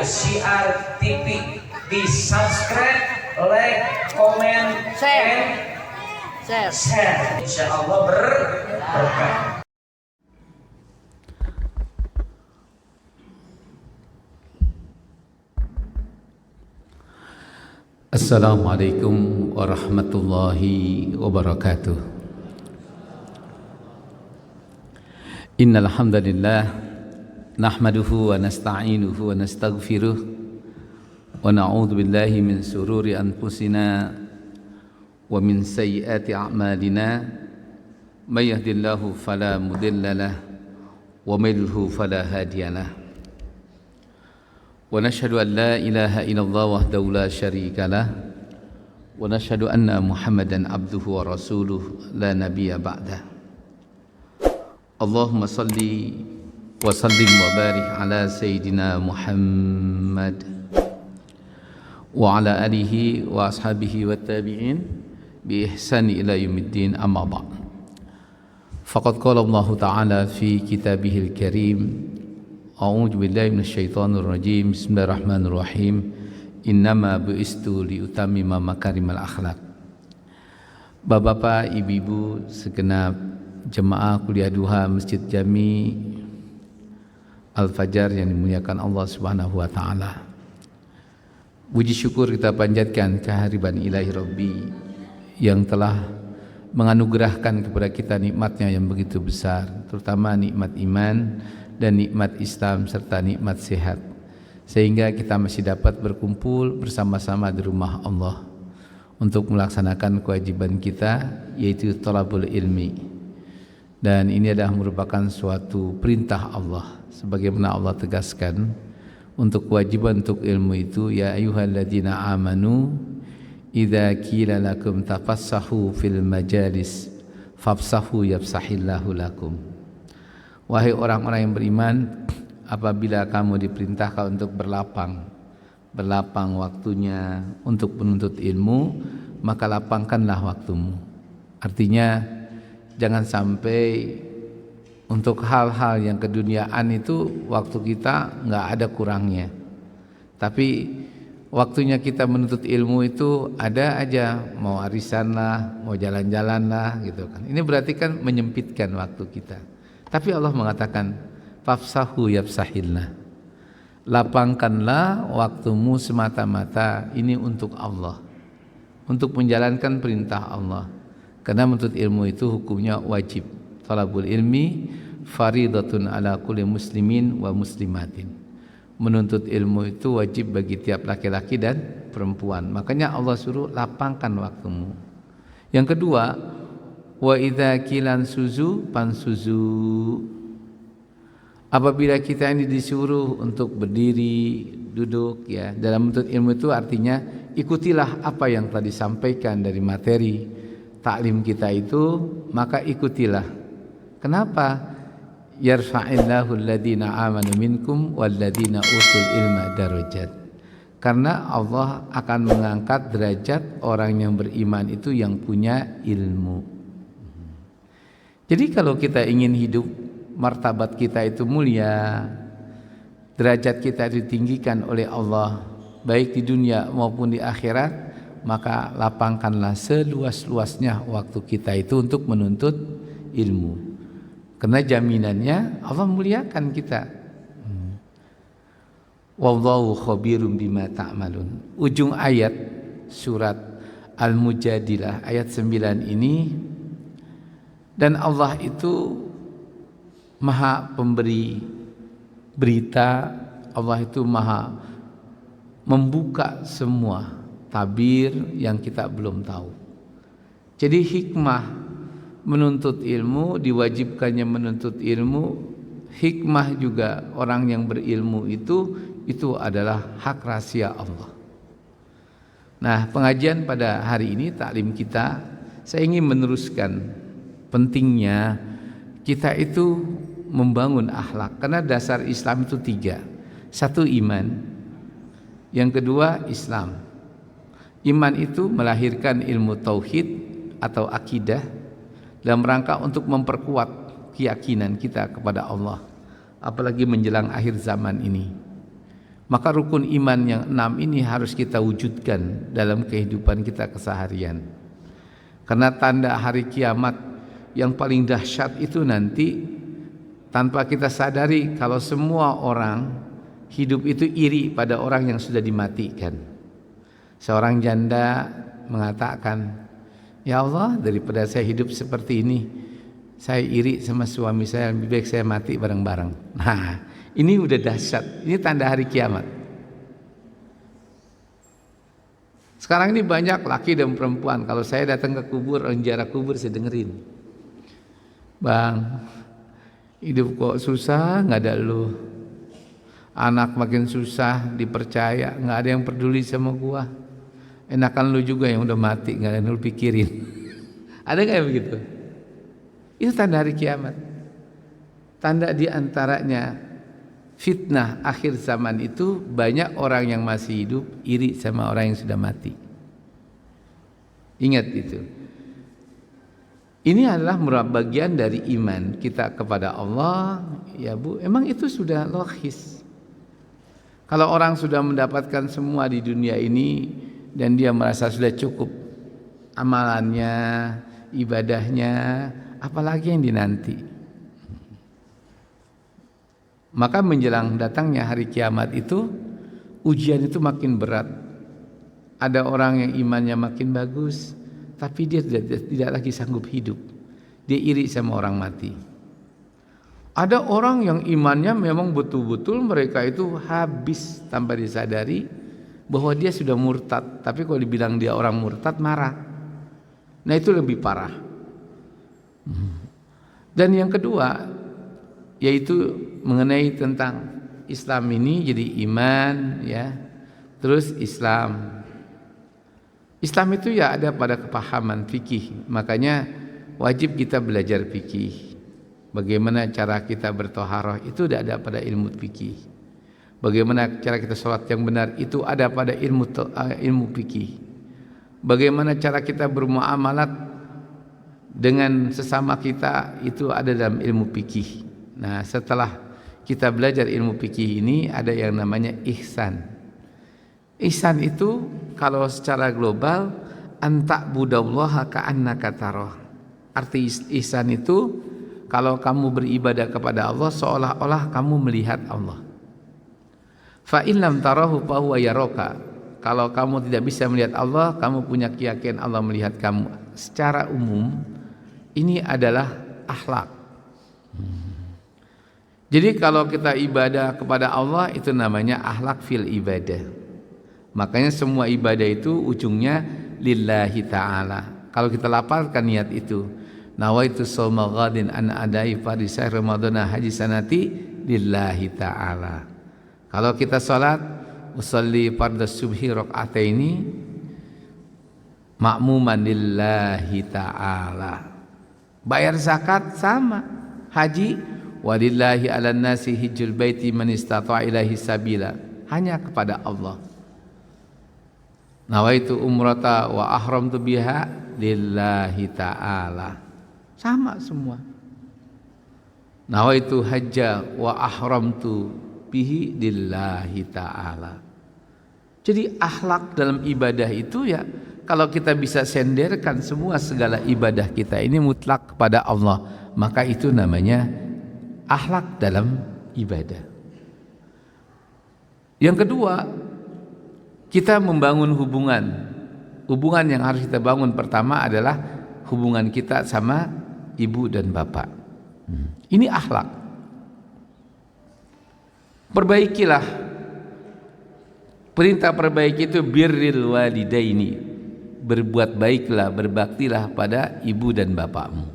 Syiar TV. Di subscribe, like, komen, share. Insya Allah berkah. Assalamualaikum warahmatullahi wabarakatuh. Innal hamdalillah nahmaduhu wa nasta'inuhu wa nastaghfiruh wa na'udzu billahi min sururi anfusina wa min sayyiati a'malina may yahdihillahu fala mudhillalah wa may yudlil fala hadiyalah. Wa nashhadu an la ilaha illallah wahdahu la syarika lah wa nashhadu anna Muhammadan abduhu wa rasuluh la nabiyya ba'dah. Allahumma salli wa sallim wa barik ala sayyidina Muhammad wa ala alihi wa ashabihi wa tabi'in bi ihsani ila yaumiddin, amma ba'd. Faqad qala Allah ta'ala fi kitabihil karim, a'udzu billahi minasyaitonir rajim, bismillahirrahmanirrahim, innama bu'istu liutammima makarimal akhlaq. Bapak-bapak, ibu-ibu segenap jemaah kuliah duha Masjid Jami Al-Fajar yang dimuliakan Allah Subhanahu wa taala. Puji syukur kita panjatkan kehadiran Ilahi Rabbi yang telah menganugerahkan kepada kita nikmatnya yang begitu besar, terutama nikmat iman dan nikmat Islam serta nikmat sehat, sehingga kita masih dapat berkumpul bersama-sama di rumah Allah untuk melaksanakan kewajiban kita, yaitu thalabul ilmi. Dan ini adalah merupakan suatu perintah Allah, sebagaimana Allah tegaskan untuk kewajiban untuk ilmu itu, ya ayyuhalladzina amanu idza qila lakum tafassahu fil majalis fafsahu yafsahillahu lakum. Wahai orang-orang yang beriman, apabila kamu diperintahkan untuk berlapang waktunya untuk menuntut ilmu, maka lapangkanlah waktumu. Artinya jangan sampai untuk hal-hal yang keduniaan itu waktu kita nggak ada kurangnya, tapi waktunya kita menuntut ilmu itu ada aja, mau arisan lah, mau jalan-jalan lah gitu kan. Ini berarti kan menyempitkan waktu kita. Tapi Allah mengatakan fafsahu yafsahillah, lapangkanlah waktumu semata-mata ini untuk Allah, untuk menjalankan perintah Allah. Karena menuntut ilmu itu hukumnya wajib. Talabul ilmi faridatun ala kulli muslimin wa muslimatin. Menuntut ilmu itu wajib bagi tiap laki-laki dan perempuan. Makanya Allah suruh lapangkan waktumu. Yang kedua, wa idza kilan suzu pansuzu. Apabila kita ini disuruh untuk berdiri, duduk ya, dalam menuntut ilmu itu artinya ikutilah apa yang telah disampaikan dari materi taklim kita itu, maka ikutilah. Kenapa? Yarfa'illahu alladhina amanu minkum walladhina utul ilma darajat. Karena Allah akan mengangkat derajat orang yang beriman itu yang punya ilmu. Jadi kalau kita ingin hidup martabat kita itu mulia, derajat kita ditinggikan oleh Allah baik di dunia maupun di akhirat, maka lapangkanlah seluas-luasnya waktu kita itu untuk menuntut ilmu. Karena jaminannya Allah muliakan kita. Wallahu khabirum bima ta'malun. Ujung ayat surat Al-Mujadilah ayat 9 ini, dan Allah itu Maha pemberi berita, Allah itu Maha membuka semua tabir yang kita belum tahu. Jadi hikmah menuntut ilmu, diwajibkannya menuntut ilmu, hikmah juga orang yang berilmu itu adalah hak rahasia Allah. Nah, pengajian pada hari ini, taklim kita, saya ingin meneruskan pentingnya kita itu membangun akhlak. Karena dasar Islam itu 3. Satu, iman. Yang kedua, Islam. Iman itu melahirkan ilmu tauhid atau akidah dalam rangka untuk memperkuat keyakinan kita kepada Allah, apalagi menjelang akhir zaman ini. Maka rukun iman yang 6 ini harus kita wujudkan dalam kehidupan kita keseharian. Karena tanda hari kiamat yang paling dahsyat itu nanti tanpa kita sadari kalau semua orang hidup itu iri pada orang yang sudah dimatikan. Seorang janda mengatakan, "Ya Allah, daripada saya hidup seperti ini, saya iri sama suami saya, lebih baik saya mati bareng-bareng." Nah, ini udah dahsyat. Ini tanda hari kiamat. Sekarang ini banyak laki dan perempuan. Kalau saya datang ke kubur, penjara kubur, saya dengerin, "Bang, hidup kok susah, nggak ada lu. Anak makin susah dipercaya, nggak ada yang peduli sama gua. Enakan lu juga yang udah mati, nggak ada yang lu pikirin." Ada nggak yang begitu? Itu tanda hari kiamat. Tanda diantaranya fitnah akhir zaman itu banyak orang yang masih hidup iri sama orang yang sudah mati. Ingat itu. Ini adalah bagian dari iman kita kepada Allah, ya Bu. Emang itu sudah logis. Kalau orang sudah mendapatkan semua di dunia ini dan dia merasa sudah cukup amalannya, ibadahnya, apalagi yang dinanti. Maka menjelang datangnya hari kiamat itu, ujian itu makin berat. Ada orang yang imannya makin bagus, tapi dia tidak lagi sanggup hidup. Dia iri sama orang mati. Ada orang yang imannya memang betul-betul mereka itu habis tanpa disadari bahwa dia sudah murtad. Tapi kalau dibilang dia orang murtad, marah. Nah, itu lebih parah. Dan yang kedua, yaitu mengenai tentang Islam ini jadi iman, ya. Terus Islam. Islam itu ya ada pada kepahaman fikih. Makanya wajib kita belajar fikih. Bagaimana cara kita bertoharoh itu ada pada ilmu fikih. Bagaimana cara kita sholat yang benar itu ada pada ilmu fikih. Bagaimana cara kita bermuamalat dengan sesama kita itu ada dalam ilmu fikih. Nah, setelah kita belajar ilmu fikih ini ada yang namanya ihsan. Ihsan itu kalau secara global anta'budallaha ka'annaka tarah. Arti ihsan itu kalau kamu beribadah kepada Allah seolah-olah kamu melihat Allah. Fa in lam tarahu fa huwa yaraka. Kalau kamu tidak bisa melihat Allah, kamu punya keyakinan Allah melihat kamu. Secara umum ini adalah akhlak. Jadi kalau kita ibadah kepada Allah itu namanya akhlak fil ibadah. Makanya semua ibadah itu ujungnya lillahi ta'ala. Kalau kita lapalkan niat itu, nawaitu shauma ghadin an adai fardhi ramadhana haji sanati lillahi ta'ala. Kalau kita salat usolli fardhu subhi rakaataini ma'muman lillahi ta'ala. Bayar zakat sama, haji walillahi 'alan nasi hijjul baiti man istata'a ilaihi sabila, hanya kepada Allah. Nawaitu umrata wa ahramtu biha lillahi ta'ala. Sama semua. Nawaitu hajja wa ahramtu bihi lillahi ta'ala. Jadi akhlak dalam ibadah itu ya kalau kita bisa senderkan semua segala ibadah kita ini mutlak kepada Allah, maka itu namanya akhlak dalam ibadah. Yang kedua, kita membangun hubungan. Hubungan yang harus kita bangun pertama adalah hubungan kita sama ibu dan bapak. Ini akhlak. Perbaikilah. Perintah perbaiki itu birril walidaini. Berbuat baiklah, berbaktilah pada ibu dan bapakmu.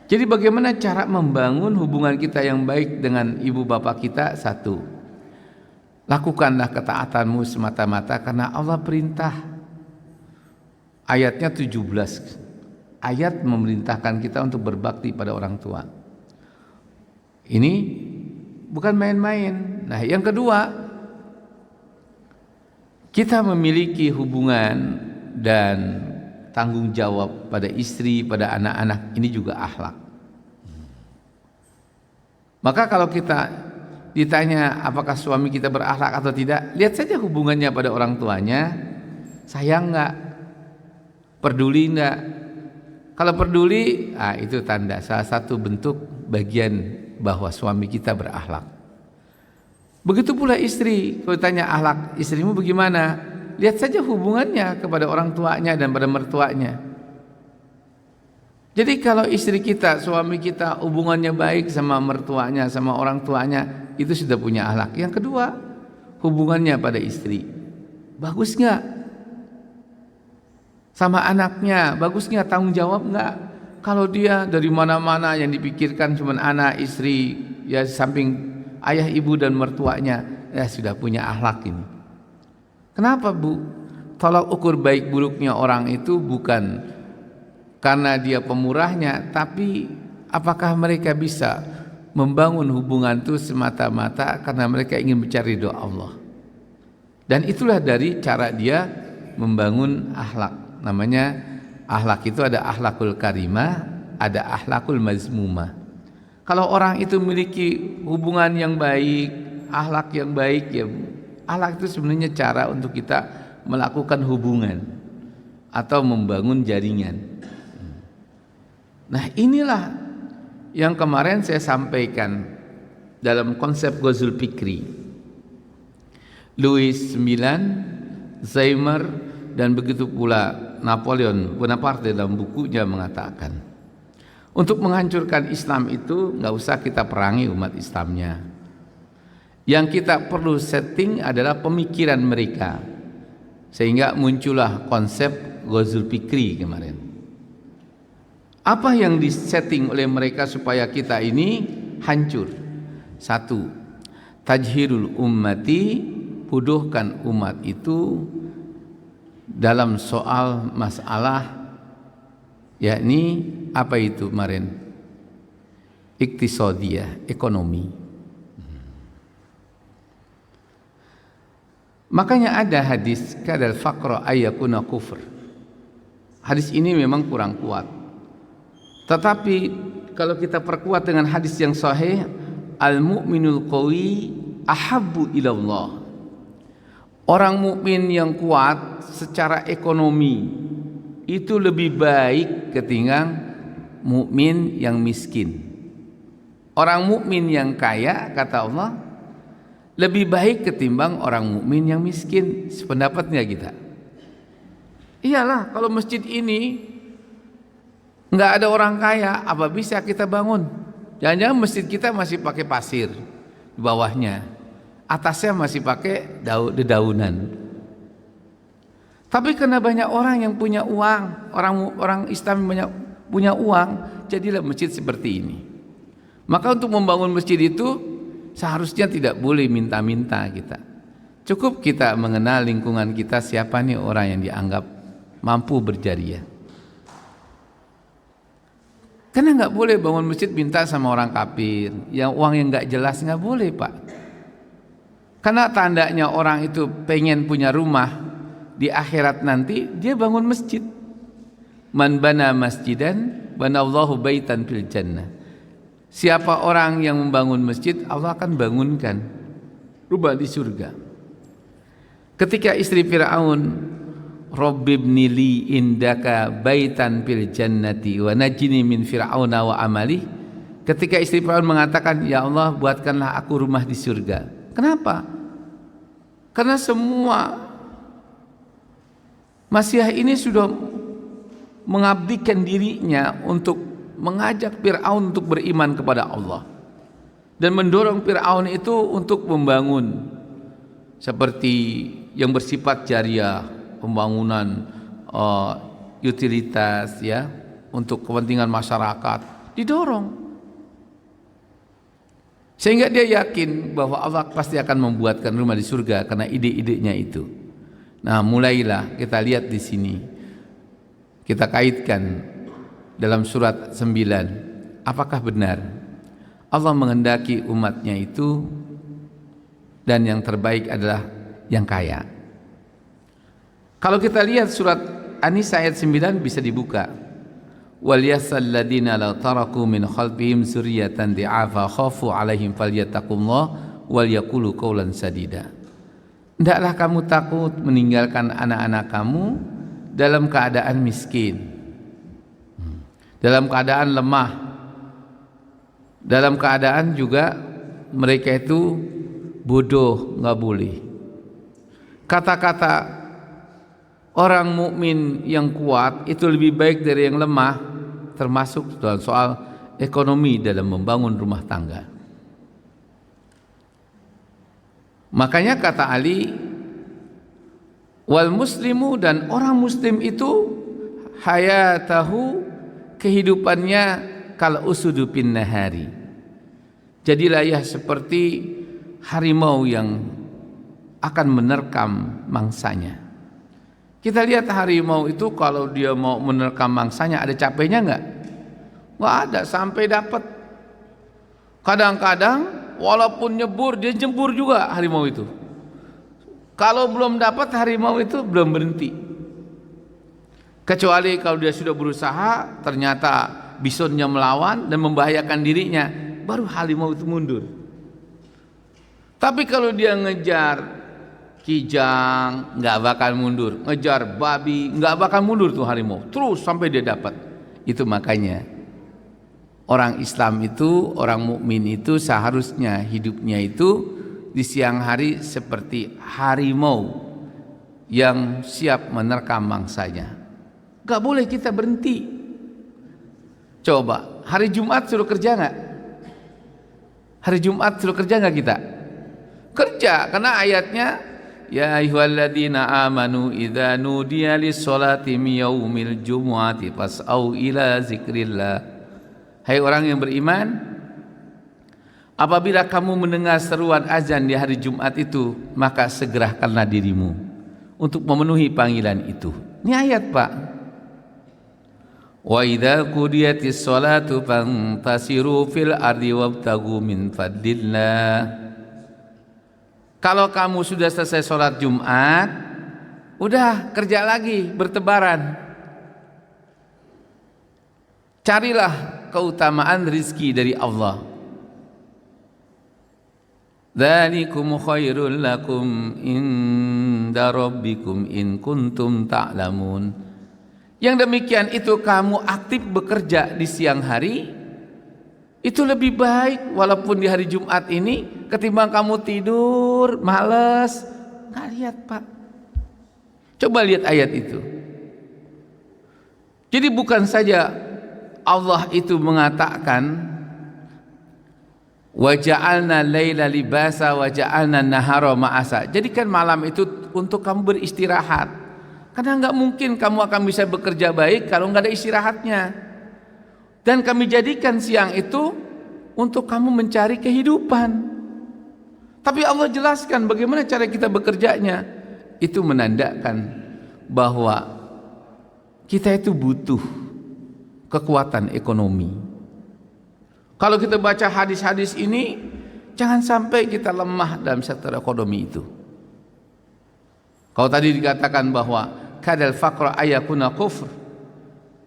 Jadi bagaimana cara membangun hubungan kita yang baik dengan ibu bapak kita? Satu, lakukanlah ketaatanmu semata-mata karena Allah perintah. Ayatnya 17. Ayat memerintahkan kita untuk berbakti pada orang tua. Ini bukan main-main. Nah, yang kedua, kita memiliki hubungan dan tanggung jawab pada istri, pada anak-anak, ini juga akhlak. Maka kalau kita ditanya apakah suami kita berakhlak atau tidak, lihat saja hubungannya pada orang tuanya. Sayang enggak? Peduli enggak? Kalau peduli, itu tanda salah satu bentuk bagian bahwa suami kita berakhlak. Begitu pula istri, kalau tanya akhlak istrimu bagaimana, lihat saja hubungannya kepada orang tuanya dan pada mertuanya. Jadi kalau istri kita, suami kita hubungannya baik sama mertuanya, sama orang tuanya, itu sudah punya akhlak. Yang kedua, hubungannya pada istri, bagus nggak? Sama anaknya, bagus nggak, tanggung jawab nggak? Kalau dia dari mana-mana yang dipikirkan cuma anak, istri, ya samping ayah, ibu dan mertuanya, ya sudah punya akhlak ini. Kenapa Bu? Tolak ukur baik buruknya orang itu bukan karena dia pemurahnya, tapi apakah mereka bisa membangun hubungan itu semata-mata karena mereka ingin mencari doa Allah. Dan itulah dari cara dia membangun akhlak. Namanya akhlak itu ada akhlakul karimah, ada akhlakul mazmumah. Kalau orang itu memiliki hubungan yang baik, akhlak yang baik, ya akhlak itu sebenarnya cara untuk kita melakukan hubungan atau membangun jaringan. Nah, inilah yang kemarin saya sampaikan dalam konsep Ghazul Fikri. Louis IX, Zeimer, dan begitu pula Napoleon Bonaparte dalam bukunya mengatakan, untuk menghancurkan Islam itu nggak usah kita perangi umat Islamnya. Yang kita perlu setting adalah pemikiran mereka, sehingga muncullah konsep Ghazul Fikri kemarin. Apa yang disetting oleh mereka supaya kita ini hancur? Satu, tajhirul ummati, bodohkan umat itu dalam soal masalah, yakni apa itu kemarin? Iktisadiyah, ekonomi. Makanya ada hadis kadal faqra ayyakuna kufr. Hadis ini memang kurang kuat. Tetapi kalau kita perkuat dengan hadis yang sahih, al-mu'minul qawi ahabbu ilallah. Orang mukmin yang kuat secara ekonomi itu lebih baik ketimbang mukmin yang miskin. Orang mukmin yang kaya, kata Allah, lebih baik ketimbang orang mukmin yang miskin. Sependapatnya kita. Iyalah, kalau masjid ini nggak ada orang kaya, apa bisa kita bangun? Jangan-jangan masjid kita masih pakai pasir di bawahnya, atasnya masih pakai dedaunan. Tapi karena banyak orang yang punya uang, orang Islam banyak punya uang, jadilah masjid seperti ini. Maka untuk membangun masjid itu seharusnya tidak boleh minta-minta kita. Cukup kita mengenal lingkungan kita, siapa nih orang yang dianggap mampu berjariah. Karena nggak boleh bangun masjid minta sama orang kafir, yang uang yang nggak jelas, nggak boleh Pak. Karena tandanya orang itu pengen punya rumah di akhirat nanti, dia bangun masjid. Man bana masjidan banallahu baitan fil jannah. Siapa orang yang membangun masjid, Allah akan bangunkan rumah di surga. Ketika istri Fir'aun, Rabbibni li indaka baitan fil jannati wa najini min fir'auna wa amali. Ketika istri Fir'aun mengatakan, ya Allah buatkanlah aku rumah di surga. Kenapa? Karena semua Masyiah ini sudah mengabdikan dirinya untuk mengajak Fir'aun untuk beriman kepada Allah dan mendorong Fir'aun itu untuk membangun seperti yang bersifat jariah, pembangunan utilitas ya untuk kepentingan masyarakat didorong, sehingga dia yakin bahwa Allah pasti akan membuatkan rumah di surga karena ide-idenya itu. Nah, mulailah kita lihat di sini, kita kaitkan dalam surat 9, apakah benar Allah menghendaki umatnya itu dan yang terbaik adalah yang kaya. Kalau kita lihat surat An-Nisa ayat 9 bisa dibuka. Wal yasal ladina law taraku min khalfihim zurriyatan di'afa khafu alaihim falyattaqullah wal yaqulu qawlan sadida. Hendaklah kamu takut meninggalkan anak-anak kamu dalam keadaan miskin, dalam keadaan lemah, dalam keadaan juga mereka itu bodoh, nggak boleh. Kata-kata orang mukmin yang kuat itu lebih baik dari yang lemah, termasuk dalam soal ekonomi dalam membangun rumah tangga. Makanya kata Ali, wal muslimu, dan orang muslim itu hayatahu, kehidupannya kal usudu bin nahari. Jadilah ia seperti harimau yang akan menerkam mangsanya. Kita lihat harimau itu kalau dia mau menerkam mangsanya ada capeknya enggak? Enggak ada, sampai dapat. Kadang-kadang walaupun nyebur, dia jembur juga harimau itu. Kalau belum dapat, harimau itu belum berhenti. Kecuali kalau dia sudah berusaha, ternyata bisonnya melawan dan membahayakan dirinya, baru harimau itu mundur. Tapi kalau dia ngejar kijang, nggak bakal mundur. Ngejar babi, nggak bakal mundur tuh harimau. Terus sampai dia dapat. Itu makanya orang Islam itu, orang mukmin itu seharusnya hidupnya itu di siang hari seperti harimau yang siap menerkam mangsanya. Gak boleh kita berhenti. Coba hari Jumat suruh kerja nggak? Hari Jumat suruh kerja nggak kita? Kerja, karena ayatnya ya ayyuhalladzina amanu idza nudiya lis-sholati min yaumil jumu'ati fas'au ila zikrillah. Hai orang yang beriman, apabila kamu mendengar seruan azan di hari Jumat itu, maka segerakanlah dirimu untuk memenuhi panggilan itu. Ini ayat, Pak. Wa idza qudiyatis sholatu fantasiru fil ardi wabtagu min fadlillah. Kalau kamu sudah selesai sholat Jumat, udah kerja lagi, bertebaran. Carilah keutamaan rizki dari Allah. Dzalikum khairul lakum inda rabbikum in kuntum ta'lamun. Yang demikian itu kamu aktif bekerja di siang hari, itu lebih baik walaupun di hari Jumat ini ketimbang kamu tidur malas. Nggak lihat, Pak. Coba lihat ayat itu. Jadi bukan saja Allah itu mengatakan wa ja'alna laila libasa wa ja'alna nahara ma'asa. Jadikan malam itu untuk kamu beristirahat. Karena enggak mungkin kamu akan bisa bekerja baik kalau enggak ada istirahatnya. Dan kami jadikan siang itu untuk kamu mencari kehidupan. Tapi Allah jelaskan bagaimana cara kita bekerjanya. Itu menandakan bahwa kita itu butuh kekuatan ekonomi. Kalau kita baca hadis-hadis ini, jangan sampai kita lemah dalam sektor ekonomi itu. Kalau tadi dikatakan bahwa kadal faqra ayakuna kufr,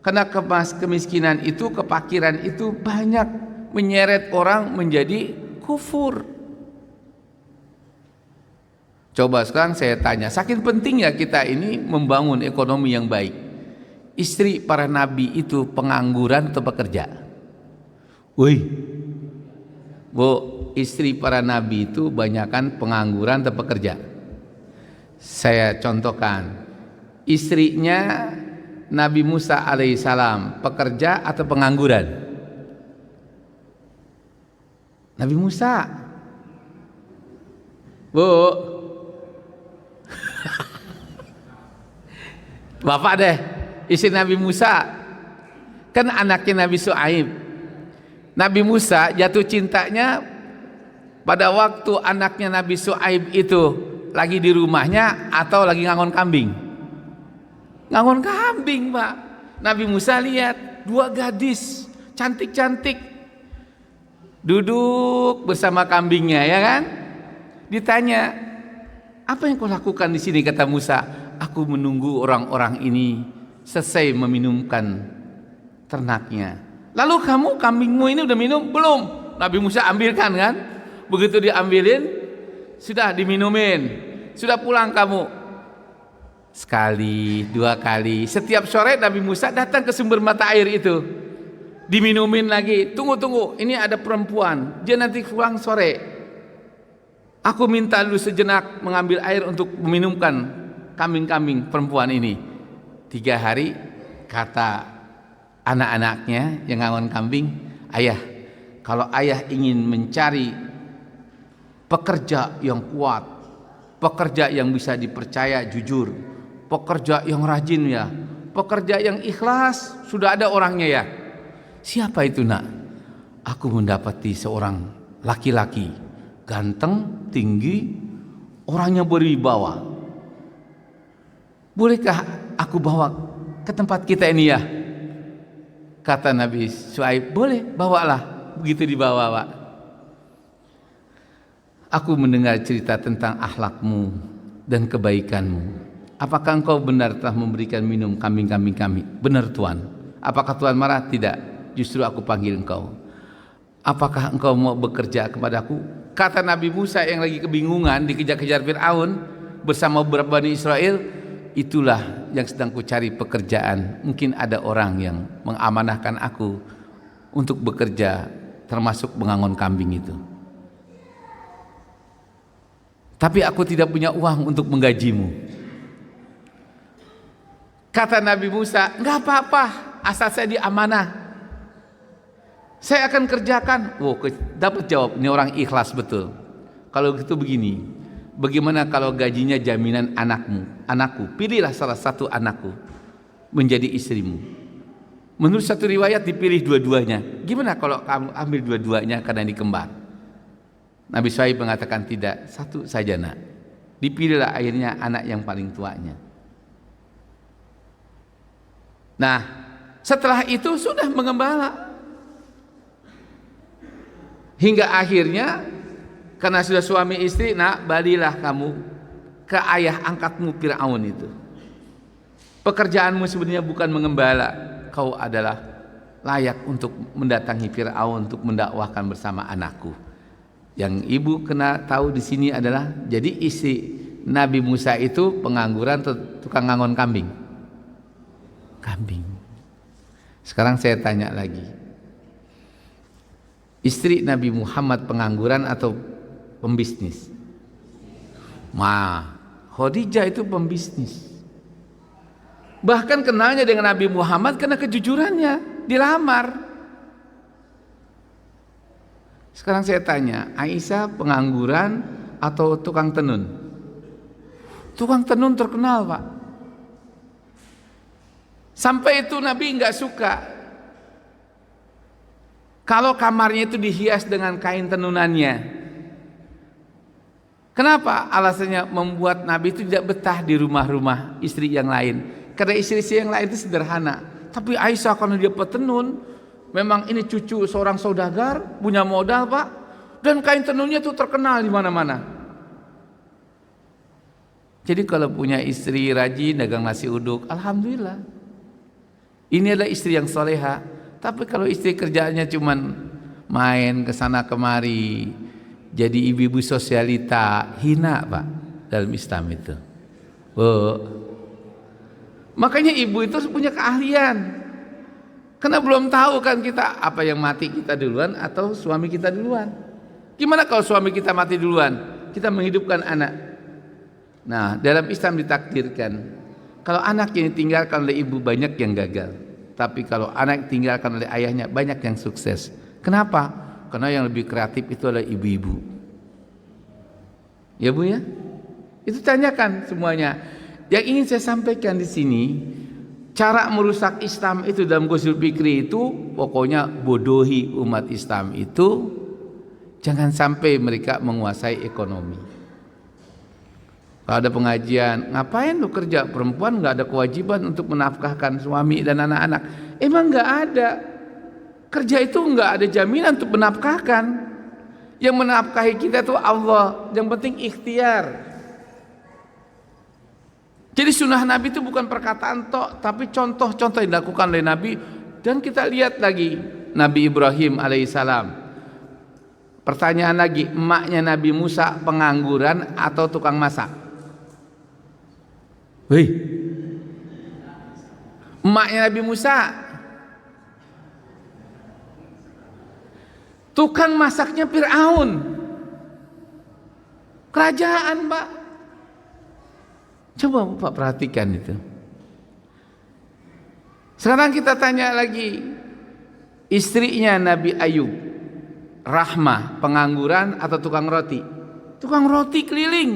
karena kemiskinan itu, kepakiran itu banyak menyeret orang menjadi kufur. Coba sekarang saya tanya, saking pentingnya kita ini membangun ekonomi yang baik. Istri para nabi itu pengangguran atau pekerja? Woi, Bu, istri para nabi itu banyakan pengangguran atau pekerja? Saya contohkan, istrinya Nabi Musa alaihissalam pekerja atau pengangguran? Nabi Musa, Bu. Bapak deh, istri Nabi Musa kan anaknya Nabi Su'aib. Nabi Musa jatuh cintanya pada waktu anaknya Nabi Su'aib itu lagi di rumahnya atau lagi ngangon kambing? Ngangon kambing, Pak. Nabi Musa lihat dua gadis cantik-cantik duduk bersama kambingnya, ya kan? Ditanya, apa yang kau lakukan di sini? Kata Musa, aku menunggu orang-orang ini selesai meminumkan ternaknya. Lalu kamu, kambingmu ini udah minum? Belum. Nabi Musa ambilkan kan? Begitu diambilin, sudah diminumin, sudah pulang kamu. Sekali, dua kali, setiap sore Nabi Musa datang ke sumber mata air itu, diminumin lagi. Tunggu, ini ada perempuan, dia nanti pulang sore. Aku minta dulu sejenak mengambil air untuk meminumkan kambing-kambing perempuan ini. 3 hari, kata anak-anaknya yang ngangon kambing, ayah, kalau ayah ingin mencari pekerja yang kuat, pekerja yang bisa dipercaya jujur, pekerja yang rajin ya, pekerja yang ikhlas, sudah ada orangnya ya. Siapa itu nak? Aku mendapati seorang laki-laki, ganteng, tinggi, orangnya berwibawa. Bolehkah aku bawa ke tempat kita ini ya? Kata Nabi Syuaib, boleh, bawalah. Begitu dibawa, Pak. Aku mendengar cerita tentang akhlakmu dan kebaikanmu. Apakah engkau benar telah memberikan minum kambing-kambing kami? Benar Tuan. Apakah Tuan marah? Tidak. Justru aku panggil engkau. Apakah engkau mau bekerja kepadaku? Kata Nabi Musa yang lagi kebingungan dikejar-kejar Fir'aun bersama beberapa Bani Israel, itulah yang sedang kucari pekerjaan. Mungkin ada orang yang mengamanahkan aku untuk bekerja, termasuk mengangon kambing itu. Tapi aku tidak punya uang untuk menggajimu. Kata Nabi Musa, enggak apa-apa, asal saya diamanah, saya akan kerjakan. Dapat jawab, ini orang ikhlas betul. Kalau gitu begini, bagaimana kalau gajinya jaminan anakku, pilihlah salah satu anakku menjadi istrimu. Menurut satu riwayat dipilih dua-duanya. Gimana kalau kamu ambil dua-duanya karena ini kembar? Nabi Syuaib mengatakan tidak, satu saja nak. Dipilihlah akhirnya anak yang paling tuanya. Nah, setelah itu sudah mengembala. Hingga akhirnya karena sudah suami istri, nak, balilah kamu ke ayah angkatmu Fir'aun itu. Pekerjaanmu sebenarnya bukan mengembala, kau adalah layak untuk mendatangi Fir'aun untuk mendakwahkan bersama anakku. Yang ibu kena tahu di sini adalah, jadi istri Nabi Musa itu pengangguran atau tukang ngangon kambing? Kambing. Sekarang saya tanya lagi, istri Nabi Muhammad pengangguran atau pembisnis? Khadijah itu pembisnis. Bahkan kenalnya dengan Nabi Muhammad karena kejujurannya, dilamar. Sekarang saya tanya, Aisyah pengangguran atau tukang tenun? Tukang tenun terkenal, Pak. Sampai itu Nabi nggak suka kalau kamarnya itu dihias dengan kain tenunannya. Kenapa? Alasannya membuat Nabi itu tidak betah di rumah-rumah istri yang lain. Karena istri-istri yang lain itu sederhana. Tapi Aisyah karena dia petenun, memang ini cucu seorang saudagar, punya modal, Pak. Dan kain tenunnya itu terkenal di mana-mana. Jadi kalau punya istri rajin dagang nasi uduk, alhamdulillah. Ini adalah istri yang soleha. Tapi kalau istri kerjaannya cuman main ke sana kemari, jadi ibu-ibu sosialita, hina, Pak, dalam Islam itu. Makanya ibu itu harus punya keahlian. Karena belum tahu kan kita apa yang mati, kita duluan atau suami kita duluan. Gimana kalau suami kita mati duluan, kita menghidupkan anak? Nah, dalam Islam ditakdirkan kalau anak yang ditinggalkan oleh ibu banyak yang gagal, tapi kalau anak ditinggalkan oleh ayahnya banyak yang sukses. Kenapa? Karena yang lebih kreatif itu adalah ibu-ibu. Ya Bu ya? Itu tanyakan semuanya. Yang ingin saya sampaikan di sini, cara merusak Islam itu dalam Ghusul Fikri itu pokoknya bodohi umat Islam itu, jangan sampai mereka menguasai ekonomi. Kalau ada pengajian, ngapain lu kerja? Perempuan nggak ada kewajiban untuk menafkahkan suami dan anak-anak. Emang nggak ada. Kerja itu nggak ada jaminan untuk menafkahkan. Yang menafkahi kita itu Allah. Yang penting ikhtiar. Jadi sunnah Nabi itu bukan perkataan tok, tapi contoh-contoh yang dilakukan oleh Nabi. Dan kita lihat lagi Nabi Ibrahim alaihissalam Pertanyaan lagi, emaknya Nabi Musa pengangguran atau tukang masak? Wih, emaknya Nabi Musa tukang masaknya Fir'aun, kerajaan, Pak. Coba Bapak perhatikan itu. Sekarang kita tanya lagi, istrinya Nabi Ayub, Rahmah, pengangguran atau tukang roti? Tukang roti keliling.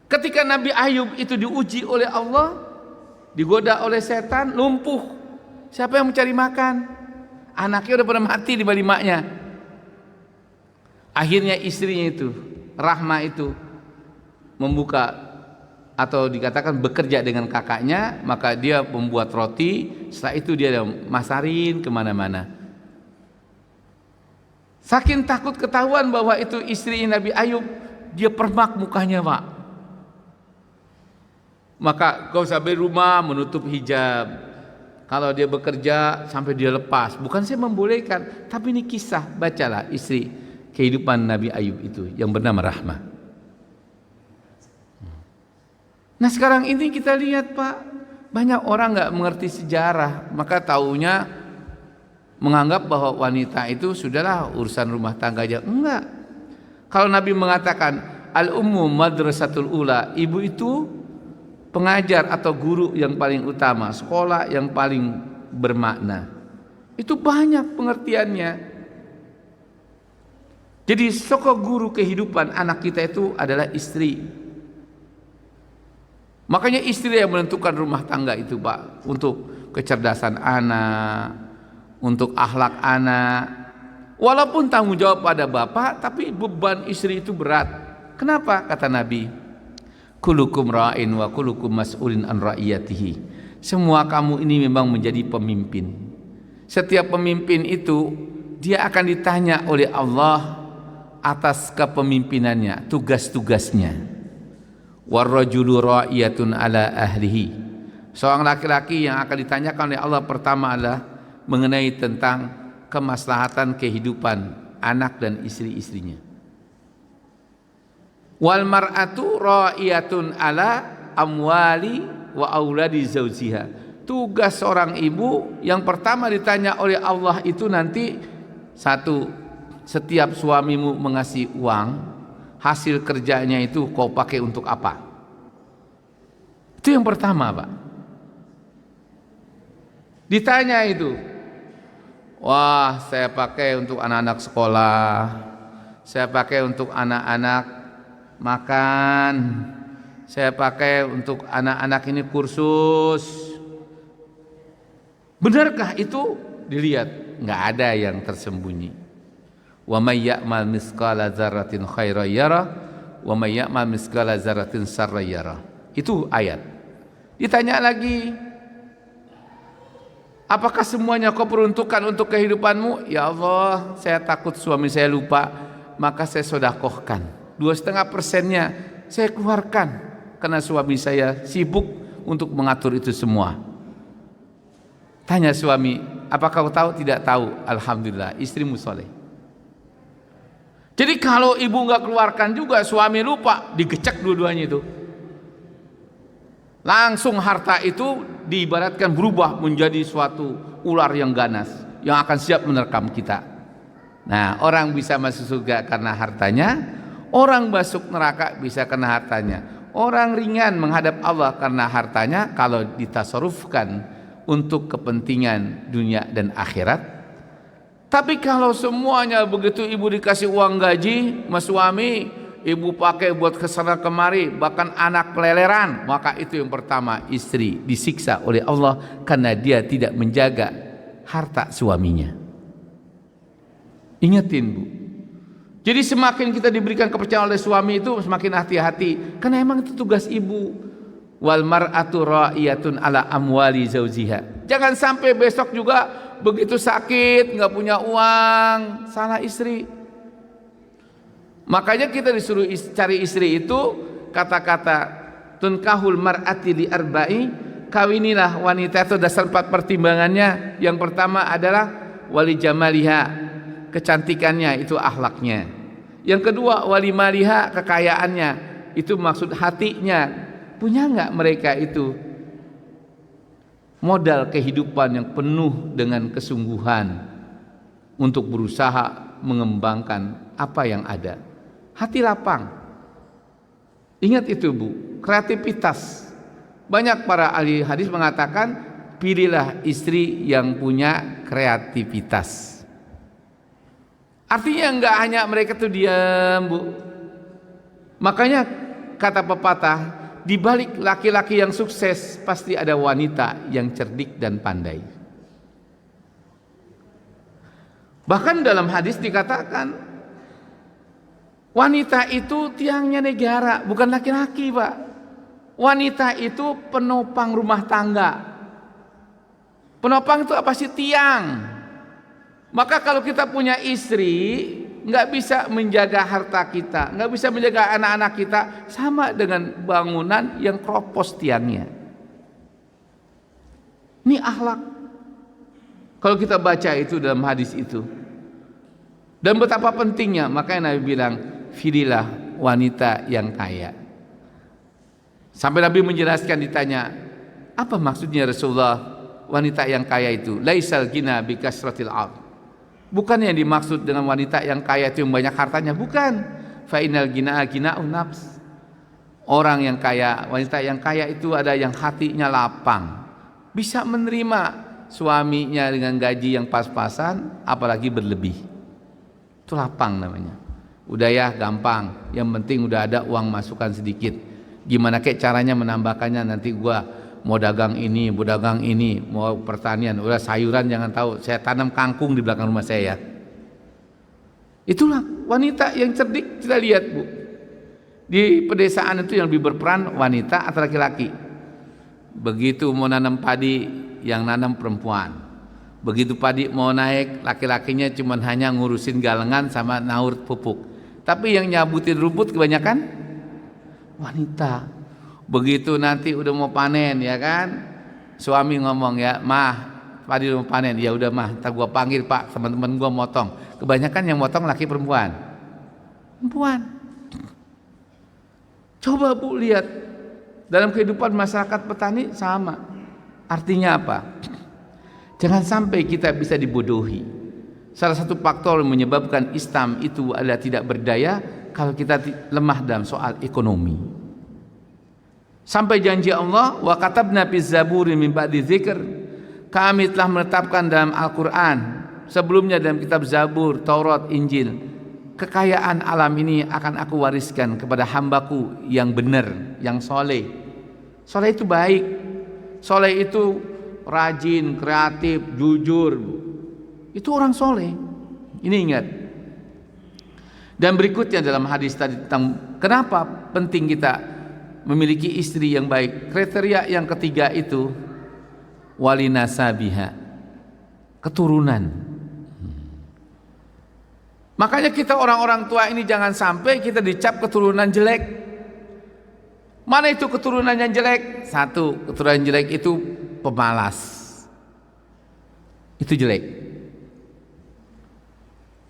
Ketika Nabi Ayub itu diuji oleh Allah, digoda oleh setan, lumpuh. Siapa yang mencari makan? Anaknya udah pada mati di balik maknya. Akhirnya istrinya itu, Rahmah itu, membuka atau dikatakan bekerja dengan kakaknya, maka dia membuat roti. Setelah itu dia masarin kemana-mana. Saking takut ketahuan bahwa itu istri Nabi Ayub, dia permak mukanya, Pak. Maka kau sampai rumah menutup hijab. Kalau dia bekerja sampai dia lepas. Bukan saya membolehkan, tapi ini kisah, bacalah istri kehidupan Nabi Ayub itu yang bernama Rahmah. Nah sekarang ini kita lihat, Pak, banyak orang nggak mengerti sejarah, maka taunya menganggap bahwa wanita itu sudahlah urusan rumah tangga aja. Enggak. Kalau Nabi mengatakan al-ummu madrasatul ula, ibu itu pengajar atau guru yang paling utama, sekolah yang paling bermakna. Itu banyak pengertiannya. Jadi sosok guru kehidupan anak kita itu adalah istri. Makanya istri yang menentukan rumah tangga itu, Pak, untuk kecerdasan anak, untuk akhlak anak. Walaupun tanggung jawab pada bapak, tapi beban istri itu berat. Kenapa? Kata Nabi, kulukum ra'in wa kulukum mas'ulin an ra'iyatihi. Semua kamu ini memang menjadi pemimpin. Setiap pemimpin itu dia akan ditanya oleh Allah atas kepemimpinannya, tugas-tugasnya. Warrajulu ra'iyatun ala ahlihi. Seorang laki-laki yang akan ditanyakan oleh Allah pertama adalah mengenai tentang kemaslahatan kehidupan anak dan istri-istrinya. Wal mar'atu ra'iyatun ala amwali wa auladi zaujiha. Tugas seorang ibu yang pertama ditanya oleh Allah itu nanti, satu, setiap suamimu mengasih uang, hasil kerjanya itu kau pakai untuk apa? Itu yang pertama, Pak. Ditanya itu, wah saya pakai untuk anak-anak sekolah, saya pakai untuk anak-anak makan, saya pakai untuk anak-anak ini kursus. Benarkah itu? Dilihat, nggak ada yang tersembunyi. Wa may ya'mal mithqala dzarratin khairan yara wa may ya'mal mithqala dzarratin syarran yara. Itu ayat. Ditanya lagi, apakah semuanya kau peruntukkan untuk kehidupanmu? Ya Allah, saya takut suami saya lupa, maka saya sedekahkan 2,5%-nya saya keluarkan karena suami saya sibuk untuk mengatur itu semua. Tanya suami, apakah kau tahu? Tidak tahu. Alhamdulillah, istrimu soleh. Jadi kalau ibu nggak keluarkan juga, suami lupa, digecek dua-duanya itu. Langsung harta itu diibaratkan berubah menjadi suatu ular yang ganas, yang akan siap menerkam kita. Nah, orang bisa masuk surga karena hartanya, orang masuk neraka bisa karena hartanya. Orang ringan menghadap Allah karena hartanya kalau ditasarufkan untuk kepentingan dunia dan akhirat. Tapi kalau semuanya begitu ibu dikasih uang gaji sama suami, ibu pakai buat kesana kemari, bahkan anak keleleran, maka itu yang pertama, istri disiksa oleh Allah karena dia tidak menjaga harta suaminya. Ingatin, Bu. Jadi semakin kita diberikan kepercayaan oleh suami itu semakin hati-hati, karena emang itu tugas ibu. Wal mar'atu ra'iyatun ala amwali zaujiha. Jangan sampai besok juga begitu sakit, nggak punya uang, salah istri. Makanya kita disuruh cari istri itu, kata-kata tunkahul mar'ati li arba'i, kawinilah wanita itu dasar 4 pertimbangannya. Yang pertama adalah wali jamaliha, kecantikannya, itu akhlaknya. Yang kedua, walimaliha, kekayaannya, itu maksud hatinya. Punya enggak mereka itu modal kehidupan yang penuh dengan kesungguhan untuk berusaha mengembangkan apa yang ada. Hati lapang. Ingat itu Bu, kreativitas. Banyak para ahli hadis mengatakan, pilihlah istri yang punya kreativitas. Artinya enggak hanya mereka tuh diam Bu. Makanya kata pepatah, di balik laki-laki yang sukses pasti ada wanita yang cerdik dan pandai. Bahkan dalam hadis dikatakan, wanita itu tiangnya negara, bukan laki-laki Pak. Wanita itu penopang rumah tangga. Penopang itu apa sih? Tiang. Maka kalau kita punya istri, nggak bisa menjaga harta kita, nggak bisa menjaga anak-anak kita, sama dengan bangunan yang keropos tiangnya. Ini akhlak. Kalau kita baca itu dalam hadis itu, dan betapa pentingnya, makanya Nabi bilang, "Fililah wanita yang kaya." Sampai Nabi menjelaskan, ditanya, apa maksudnya Rasulullah wanita yang kaya itu? Laisal gina bi kasratil ard. Bukan yang dimaksud dengan wanita yang kaya itu yang banyak hartanya, bukan. Fa innal ginaa gina'un nafs. Orang yang kaya, wanita yang kaya itu ada yang hatinya lapang, bisa menerima suaminya dengan gaji yang pas-pasan, apalagi berlebih. Itu lapang namanya. Udah ya gampang, yang penting udah ada uang masukan sedikit. Gimana kayak caranya menambahkannya, nanti gua mau dagang ini, mau pertanian, udah sayuran jangan tahu, saya tanam kangkung di belakang rumah saya ya. Itulah wanita yang cerdik. Kita lihat Bu, di pedesaan itu yang lebih berperan wanita atau laki-laki. Begitu mau nanam padi, yang nanam perempuan. Begitu padi mau naik, laki-lakinya cuma hanya ngurusin galengan sama naur pupuk. Tapi yang nyabutin rumput kebanyakan wanita. Begitu nanti udah mau panen ya kan, suami ngomong, ya mah padi udah mau panen, ya udah mah ntar gua panggil Pak, teman-teman gua motong. Kebanyakan yang motong laki perempuan. Coba Bu lihat, dalam kehidupan masyarakat petani sama. Artinya apa? Jangan sampai kita bisa dibodohi. Salah satu faktor yang menyebabkan Islam itu adalah tidak berdaya kalau kita lemah dalam soal ekonomi. Sampai janji Allah, wa katabna fiz zaburi min ba'di dzikr, kami telah menetapkan dalam Al-Qur'an, sebelumnya dalam kitab Zabur, Taurat, Injil, kekayaan alam ini akan aku wariskan kepada hambaku yang benar, yang soleh. Soleh itu baik, soleh itu rajin, kreatif, jujur. Itu orang soleh. Ini ingat. Dan berikutnya dalam hadis tadi tentang kenapa penting kita memiliki istri yang baik. Kriteria yang ketiga itu walinasabiha, keturunan. Makanya kita orang-orang tua ini jangan sampai kita dicap keturunan jelek. Mana itu keturunan yang jelek? Satu, keturunan jelek itu pemalas. Itu jelek.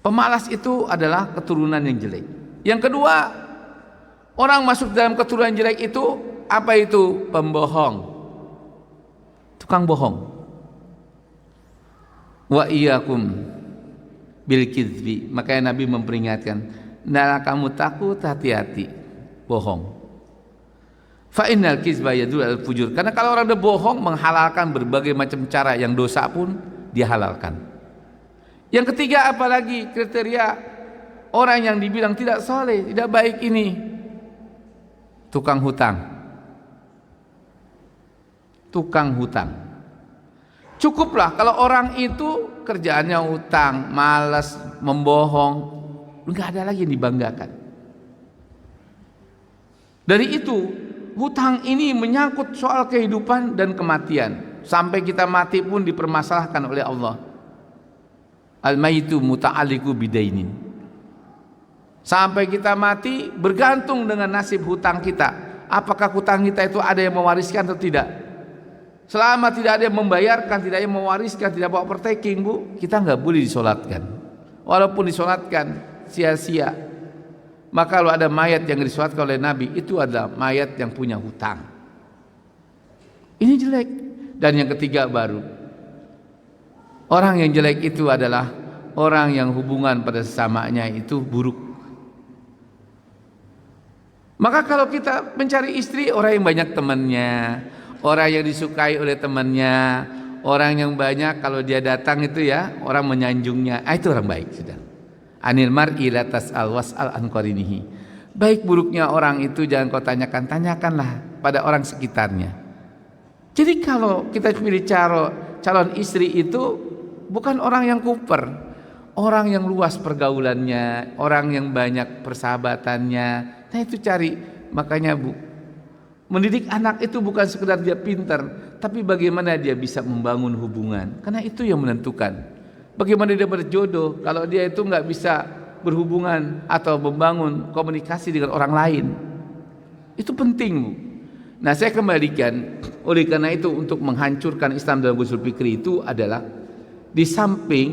Pemalas itu adalah keturunan yang jelek. Yang kedua, orang masuk dalam keturunan jelek itu apa itu? Pembohong, tukang bohong. Wa iyyakum bil kizbi. Makanya Nabi memperingatkan, "Hendaklah kamu takut, hati-hati bohong. Fa innal kizba yadul al fujur." Karena kalau orang udah bohong, menghalalkan berbagai macam cara yang dosa pun dia halalkan. Yang ketiga, apalagi kriteria orang yang dibilang tidak soleh, tidak baik ini? Tukang hutang. Tukang hutang. Cukuplah kalau orang itu kerjaannya hutang, malas, membohong, enggak ada lagi yang dibanggakan. Dari itu, hutang ini menyangkut soal kehidupan dan kematian. Sampai kita mati pun dipermasalahkan oleh Allah. Al-mayitu muta'alliqu bidainin. Sampai kita mati bergantung dengan nasib hutang kita. Apakah hutang kita itu ada yang mewariskan atau tidak? Selama tidak ada yang membayarkan, tidak ada yang mewariskan, tidak bawa pertaking Bu, kita nggak boleh disolatkan. walaupun disolatkan sia-sia. Maka kalau ada mayat yang disolatkan oleh Nabi, itu adalah mayat yang punya hutang. Ini jelek. Dan yang ketiga baru, orang yang jelek itu adalah orang yang hubungan pada sesamanya itu buruk. Maka kalau kita mencari istri, orang yang banyak temannya, orang yang disukai oleh temannya, orang yang banyak kalau dia datang itu ya, orang menyanjungnya, itu orang baik sudah. Anil mar'i la tas'al was'al an qarinihi. Baik buruknya orang itu jangan kau tanyakan, tanyakanlah pada orang sekitarnya. Jadi kalau kita pilih calon istri itu bukan orang yang kuper, orang yang luas pergaulannya, orang yang banyak persahabatannya. Nah itu cari. Makanya Bu, mendidik anak itu bukan sekedar dia pintar, tapi bagaimana dia bisa membangun hubungan. Karena itu yang menentukan. Bagaimana dia berjodoh kalau dia itu nggak bisa berhubungan atau membangun komunikasi dengan orang lain. Itu penting Bu. Nah saya kembalikan, oleh karena itu untuk menghancurkan Islam dalam usul fikri itu adalah di samping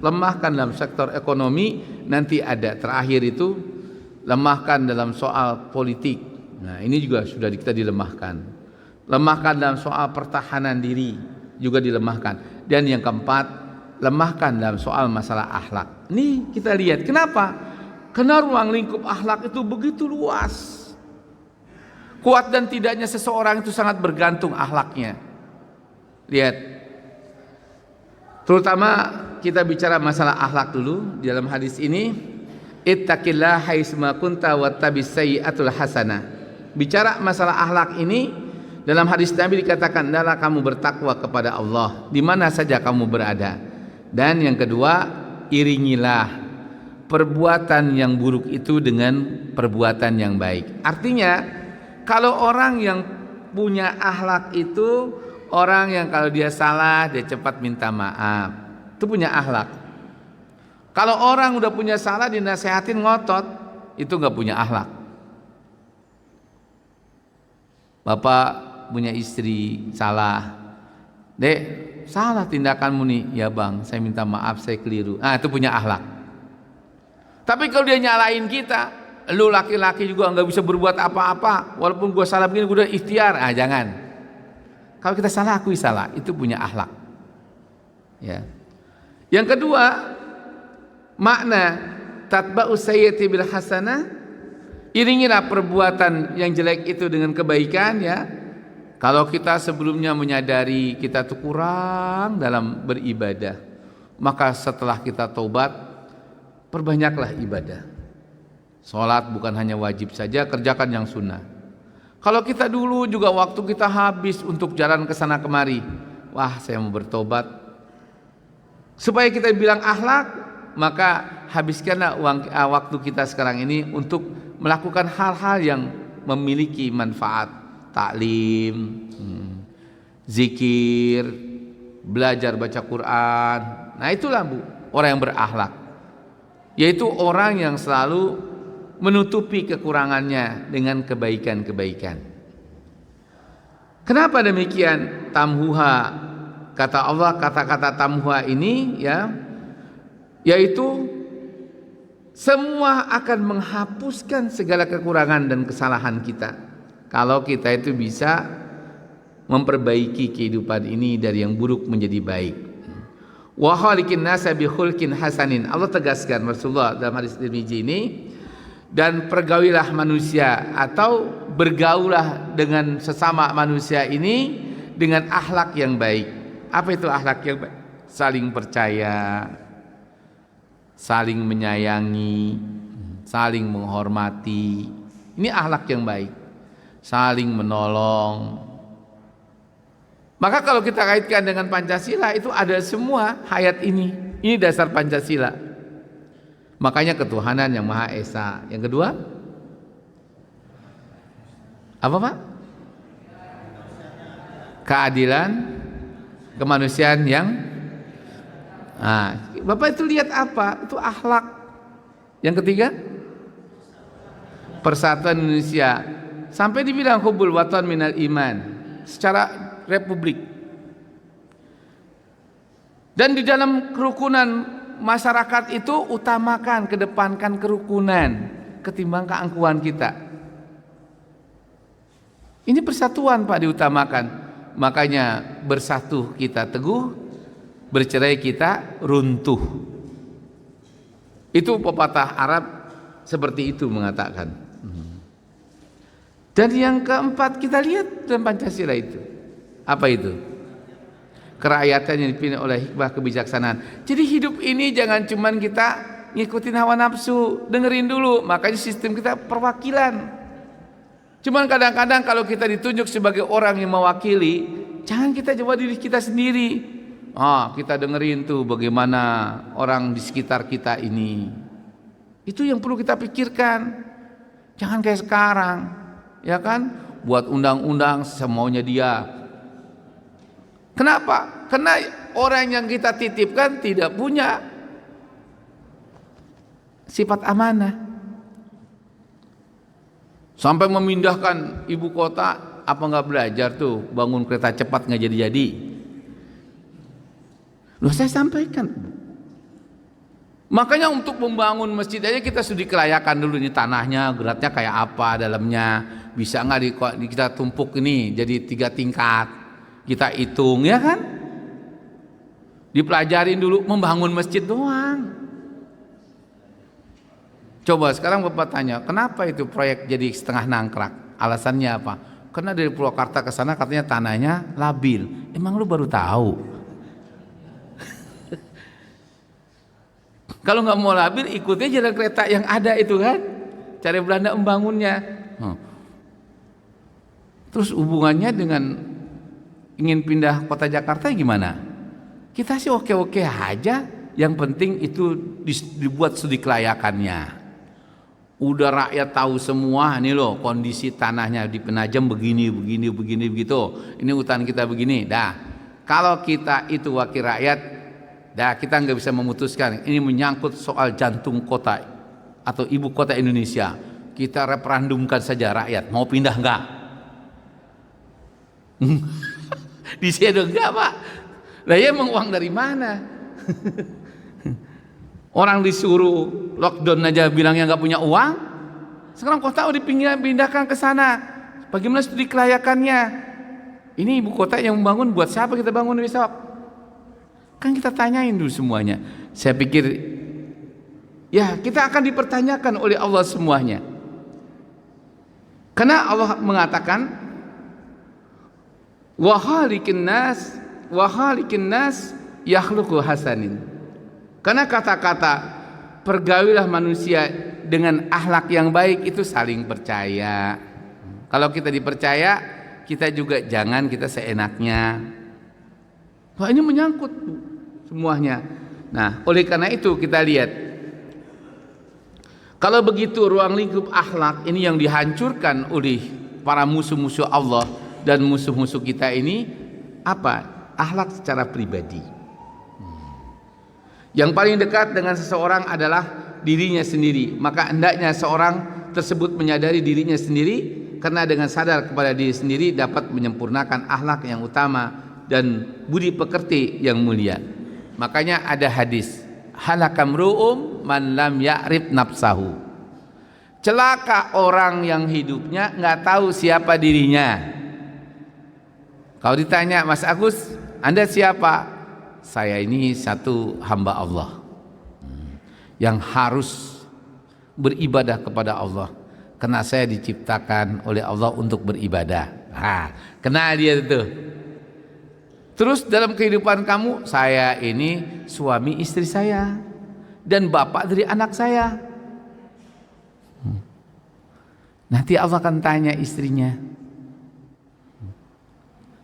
lemahkan dalam sektor ekonomi, nanti ada terakhir itu lemahkan dalam soal politik. Nah ini juga sudah kita dilemahkan. Lemahkan dalam soal pertahanan diri juga dilemahkan. Dan yang keempat, lemahkan dalam soal masalah akhlak. Ini kita lihat kenapa? Karena ruang lingkup akhlak itu begitu luas. Kuat dan tidaknya seseorang itu sangat bergantung akhlaknya. Lihat, terutama kita bicara masalah akhlak dulu di dalam hadis ini. Ittaqillah haitsuma kunta wattabis sayyi'atul hasanah. Bicara masalah akhlak ini, dalam hadis Nabi dikatakan, hendaklah kamu bertakwa kepada Allah di mana saja kamu berada. Dan yang kedua, iringilah perbuatan yang buruk itu dengan perbuatan yang baik. Artinya, kalau orang yang punya akhlak itu orang yang kalau dia salah dia cepat minta maaf. Itu punya akhlak. Kalau orang udah punya salah dinasehatin ngotot, itu nggak punya akhlak. Bapak punya istri salah, Dek, salah tindakanmu nih. Ya bang, saya minta maaf, saya keliru. Itu punya akhlak. Tapi kalau dia nyalain kita, lu laki-laki juga nggak bisa berbuat apa-apa, walaupun gue salah begini gue udah ikhtiar. Jangan. Kalau kita salah, akui salah. Itu punya akhlak. Ya. Yang kedua, makna tatba'us sayyi'ati bil hasanah. Iringilah perbuatan yang jelek itu dengan kebaikan ya. Kalau kita sebelumnya menyadari kita tuh kurang dalam beribadah, maka setelah kita taubat, perbanyaklah ibadah. Sholat bukan hanya wajib saja, kerjakan yang sunnah. Kalau kita dulu juga waktu kita habis untuk jalan ke sana kemari, wah saya mau bertobat. Supaya kita bilang akhlak, maka habiskanlah waktu kita sekarang ini untuk melakukan hal-hal yang memiliki manfaat. Taklim, zikir, belajar baca Quran. Nah itulah Bu, orang yang berakhlak. Yaitu orang yang selalu menutupi kekurangannya dengan kebaikan-kebaikan. Kenapa demikian? Tamhuha, kata Allah, kata-kata tamhuha ini ya, yaitu semua akan menghapuskan segala kekurangan dan kesalahan kita. Kalau kita itu bisa memperbaiki kehidupan ini dari yang buruk menjadi baik. Wa khaliqin nasa bi khulqin hasanin. Allah tegaskan Rasulullah dalam hadis Tirmizi ini, dan pergaulilah manusia atau bergaulah dengan sesama manusia ini dengan akhlak yang baik. Apa itu akhlak yang baik? Saling percaya, saling menyayangi, saling menghormati. Ini akhlak yang baik. Saling menolong. Maka kalau kita kaitkan dengan Pancasila, itu ada semua hayat ini. Ini dasar Pancasila. Makanya ketuhanan yang Maha Esa. Yang kedua, apa Pak? Keadilan, kemanusiaan yang Bapak itu lihat apa? Itu akhlak. Yang ketiga, persatuan Indonesia. Sampai dibilang hubul watan minal iman secara republik. Dan di dalam kerukunan masyarakat itu utamakan, kedepankan kerukunan ketimbang keangkuhan kita. Ini persatuan Pak diutamakan. Makanya bersatu kita teguh, bercerai kita runtuh. Itu pepatah Arab seperti itu mengatakan. Dan yang keempat kita lihat dalam Pancasila itu. Apa itu? Kerakyatan yang dipilih oleh hikmah kebijaksanaan. Jadi hidup ini jangan cuman kita ngikutin hawa nafsu, dengerin dulu. Makanya sistem kita perwakilan. Cuman kadang-kadang kalau kita ditunjuk sebagai orang yang mewakili, jangan kita coba diri kita sendiri. Kita dengerin tuh bagaimana orang di sekitar kita ini. Itu yang perlu kita pikirkan. Jangan kayak sekarang, ya kan? Buat undang-undang semaunya dia. Kenapa? Karena orang yang kita titipkan tidak punya sifat amanah. Sampai memindahkan ibu kota, apa nggak belajar tuh bangun kereta cepat nggak jadi-jadi? Loh, saya sampaikan. Makanya untuk membangun masjid aja kita sudah kelayakan dulu nih, tanahnya, geratnya kayak apa dalamnya, bisa nggak kita tumpuk ini jadi 3 tingkat, kita hitung, ya kan? Dipelajarin dulu membangun masjid doang. Coba sekarang Bapak tanya, kenapa itu proyek jadi setengah nangkrak? Alasannya apa? Karena dari Purwakarta ke sana katanya tanahnya labil. Emang lu baru tahu? Kalau nggak mau labil, ikutnya jalan kereta yang ada itu kan? Cara Belanda membangunnya. Terus hubungannya dengan ingin pindah kota Jakarta gimana? Kita sih oke-oke aja. Yang penting itu dibuat studi kelayakannya. Udah rakyat tahu semua nih loh, kondisi tanahnya di Penajam begini begitu. Ini hutan kita begini. Dah, kalau kita itu wakil rakyat, dah kita nggak bisa memutuskan. Ini menyangkut soal jantung kota atau ibu kota Indonesia. Kita referendumkan saja rakyat, mau pindah nggak? Di sini enggak Pak. Lah ya emang uang dari mana? Orang disuruh lockdown aja bilangnya nggak punya uang. Sekarang kota udah dipindahkan ke sana. Bagaimana studi kelayakannya? Ini ibu kota yang membangun, buat siapa kita bangun besok? Kan kita tanyain dulu semuanya. Saya pikir ya kita akan dipertanyakan oleh Allah semuanya. Karena Allah mengatakan wa khaliqin nas yakhluqu hasanin. Karena kata-kata pergaulilah manusia dengan akhlak yang baik itu saling percaya. Kalau kita dipercaya, kita juga jangan kita seenaknya. Wah, ini menyangkut semuanya. Nah, oleh karena itu kita lihat, kalau begitu ruang lingkup akhlak ini yang dihancurkan oleh para musuh-musuh Allah dan musuh-musuh kita ini apa? Akhlak secara pribadi. Yang paling dekat dengan seseorang adalah dirinya sendiri. Maka hendaknya seorang tersebut menyadari dirinya sendiri, karena dengan sadar kepada diri sendiri dapat menyempurnakan akhlak yang utama dan budi pekerti yang mulia. Makanya ada hadis, halakam ru'um man lam ya'rif nafsahu. Celaka orang yang hidupnya nggak tahu siapa dirinya. Kalau ditanya, Mas Agus, Anda siapa? Saya ini satu hamba Allah yang harus beribadah kepada Allah, karena saya diciptakan oleh Allah untuk beribadah. Kenal dia itu. Terus dalam kehidupan kamu, saya ini suami istri saya dan bapak dari anak saya. Nanti Allah akan tanya istrinya.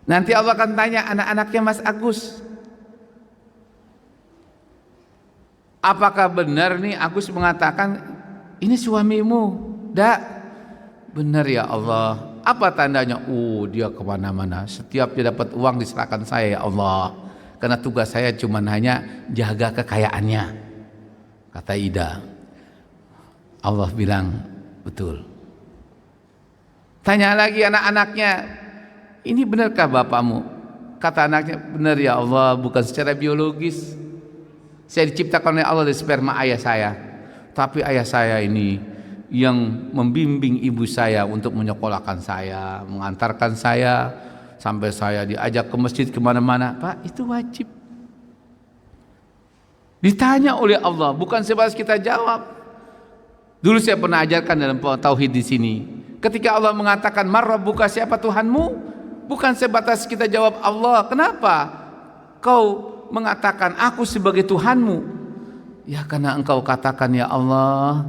Nanti Allah akan tanya anak-anaknya Mas Agus. Apakah benar nih Agus mengatakan ini suamimu? Dak, benar ya Allah. Apa tandanya? Dia kemana-mana. Setiap dia dapat uang diserahkan saya ya Allah. Karena tugas saya cuma hanya jaga kekayaannya. Kata Ida. Allah bilang betul. Tanya lagi anak-anaknya, ini benarkah bapakmu? Kata anaknya, benar ya Allah, bukan secara biologis. Saya diciptakan oleh Allah dari sperma ayah saya. Tapi ayah saya ini yang membimbing ibu saya untuk menyekolahkan saya, mengantarkan saya, sampai saya diajak ke masjid kemana-mana. Pak, itu wajib. Ditanya oleh Allah, bukan sebatas kita jawab. Dulu saya pernah ajarkan dalam tauhid di sini. Ketika Allah mengatakan marrabbuka, siapa Tuhanmu? Bukan sebatas kita jawab Allah. Kenapa kau mengatakan aku sebagai Tuhanmu? Ya karena engkau katakan ya Allah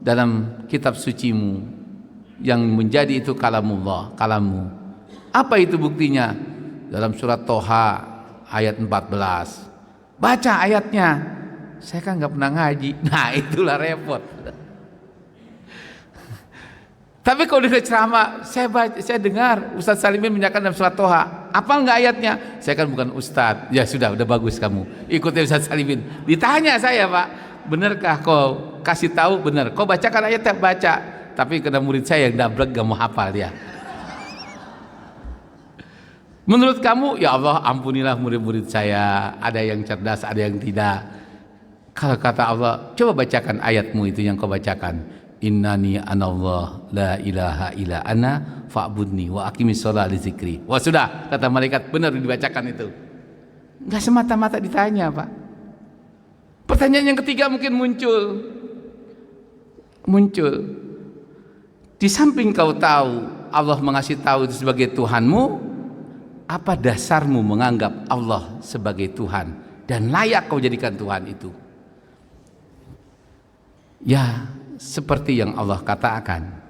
dalam kitab sucimu yang menjadi itu kalamullah, kalammu. Apa itu buktinya? Dalam surat Toha ayat 14. Baca ayatnya. Saya kan nggak pernah ngaji. Nah itulah repot. Tapi kalau dia ceramah, saya dengar Ustaz Salimin menyatakan dalam surat Toha. Apa enggak ayatnya? Saya kan bukan Ustaz. Ya sudah bagus kamu. Ikuti Ustaz Salimin. Ditanya saya, Pak, benarkah kau kasih tahu? Benar. Kau bacakan ayatnya? Baca. Tapi kena murid saya yang dablek gak mau hafal dia. Menurut kamu, ya Allah ampunilah murid-murid saya. Ada yang cerdas, ada yang tidak. Kalau kata Allah, coba bacakan ayatmu itu yang kau bacakan. Innani anallah la ilaha illa ana fa'budni wa aqimis shalah li zikri. Wah sudah, kata malaikat, benar dibacakan itu. Enggak semata-mata ditanya, Pak. Pertanyaan yang ketiga mungkin muncul. Di samping kau tahu Allah mengasih tahu itu sebagai Tuhanmu, apa dasarmu menganggap Allah sebagai Tuhan dan layak kau jadikan Tuhan itu? Ya, seperti yang Allah katakan,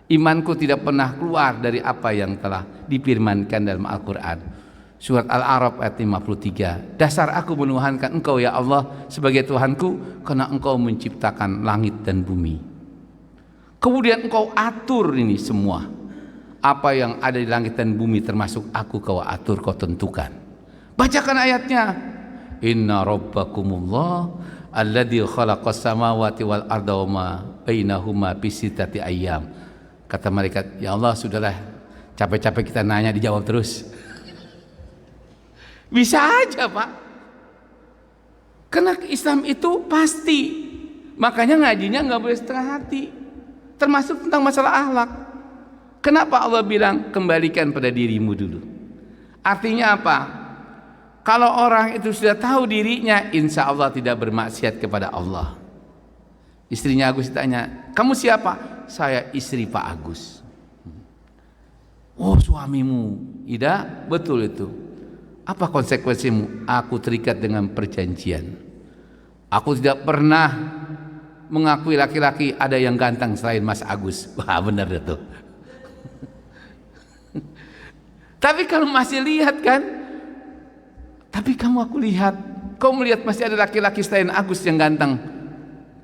imanku tidak pernah keluar dari apa yang telah difirmankan dalam Al-Quran. Surat Al-A'raf ayat 53. Dasar aku menuhankan engkau ya Allah sebagai Tuhanku karena engkau menciptakan langit dan bumi. Kemudian engkau atur ini semua. Apa yang ada di langit dan bumi termasuk aku kau atur, kau tentukan. Bacakan ayatnya. Inna rabbakumullah alladzi khalaqas samawati wal arda wa ma bainahuma fi sittati ayyam. Kata malaikat, ya Allah sudahlah, capek-capek kita nanya dijawab terus. Bisa aja, Pak. Karena Islam itu pasti. Makanya ngajinya nggak boleh setengah hati. Termasuk tentang masalah akhlak. Kenapa Allah bilang kembalikan pada dirimu dulu? Artinya apa? Kalau orang itu sudah tahu dirinya, insya Allah tidak bermaksiat kepada Allah. Istrinya Agus ditanya, kamu siapa? Saya istri Pak Agus. Oh suamimu? Ida, betul itu. Apa konsekuensimu? Aku terikat dengan perjanjian. Aku tidak pernah mengakui laki-laki ada yang ganteng selain Mas Agus. Wah benar itu. Tapi kalau masih lihat kan, tapi aku lihat, kau melihat masih ada laki-laki selain Agus yang ganteng.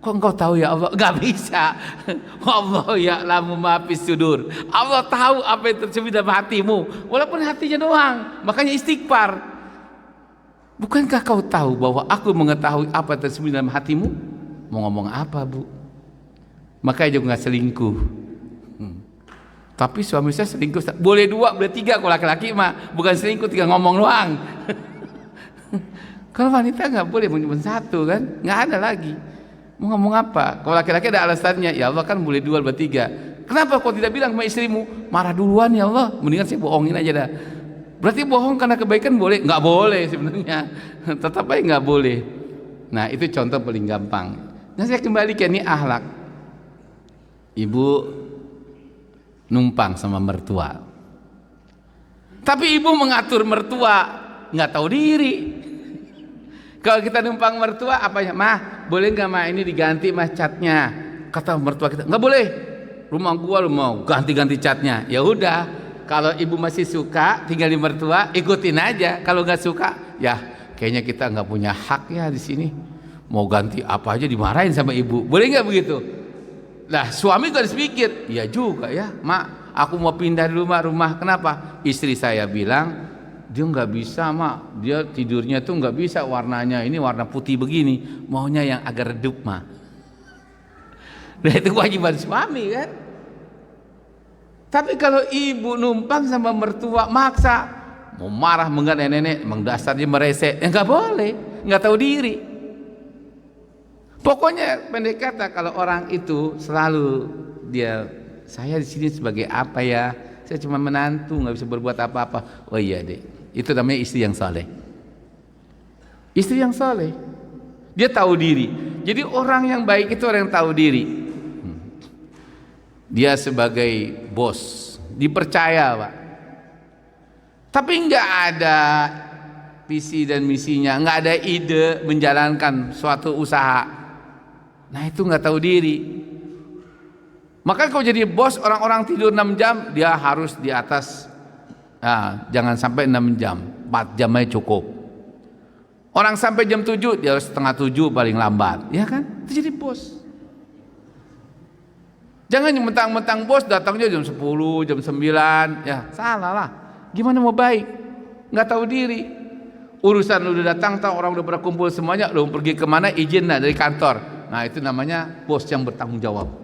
Kok engkau tahu ya Allah? Gak bisa. Allah ya'lamu ma fis sudur. Allah tahu apa yang tersembunyi dalam hatimu, walaupun hatinya doang. Makanya istighfar. Bukankah kau tahu bahwa aku mengetahui apa yang tersembunyi dalam hatimu? Mau ngomong apa, Bu? Makanya juga gak selingkuh. Tapi suami saya selingkuh. Boleh 2, boleh 3 kalau laki-laki mah. Bukan selingkuh, tinggal ngomong doang. Kalau wanita nggak boleh, cuma 1 kan, nggak ada lagi. Mau ngomong apa? Kalau laki-laki ada alasannya. Ya Allah kan boleh 2, boleh 3. Kenapa kau tidak bilang sama istrimu? Marah duluan ya Allah. Mendingan saya bohongin aja dah. Berarti bohong karena kebaikan boleh? Nggak boleh sebenarnya. Tetap aja nggak boleh. Nah itu contoh paling gampang. Nah saya kembali ke ini akhlak. Ibu numpang sama mertua. Tapi ibu mengatur mertua nggak tahu diri. Kalau kita numpang mertua apa ya, mah boleh nggak mah ini diganti mah catnya? Kata mertua kita nggak boleh. Rumah gua lu mau ganti-ganti catnya. Ya udah, kalau ibu masih suka tinggal di mertua, ikutin aja. Kalau nggak suka, ya kayaknya kita nggak punya hak ya di sini. Mau ganti apa aja dimarahin sama ibu. Boleh nggak begitu? Nah suami harus pikir, iya juga ya, mak. Aku mau pindah dulu mak rumah. Kenapa? Istri saya bilang. Dia nggak bisa mak, dia tidurnya tuh nggak bisa warnanya ini warna putih begini, maunya yang agak redup mak. Nah itu kewajiban suami kan. Tapi kalau ibu numpang sama mertua maksa, mau marah menggak nenek, emang dasarnya merese, ya nggak boleh, nggak tahu diri. Pokoknya pendek kata, kalau orang itu selalu dia, saya di sini sebagai apa ya? Saya cuma menantu, nggak bisa berbuat apa-apa. Oh iya deh, itu namanya istri yang saleh. Istri yang saleh, dia tahu diri. Jadi orang yang baik itu orang yang tahu diri. Dia sebagai bos, dipercaya Pak. Tapi nggak ada visi dan misinya, nggak ada ide menjalankan suatu usaha. Nah itu nggak tahu diri. Maka kalau jadi bos, orang-orang tidur 6 jam, dia harus di atas. Nah, jangan sampai 6 jam, 4 jam aja cukup. Orang sampai jam 7, dia harus setengah 7 paling lambat, ya kan? Itu jadi bos. Jangan mentang-mentang bos datangnya jam 10, jam 9, ya salah lah. Gimana mau baik? Nggak tahu diri. Urusan udah datang, tahu orang udah pada kumpul semuanya, lu pergi kemana, izin lah dari kantor. Nah itu namanya bos yang bertanggung jawab.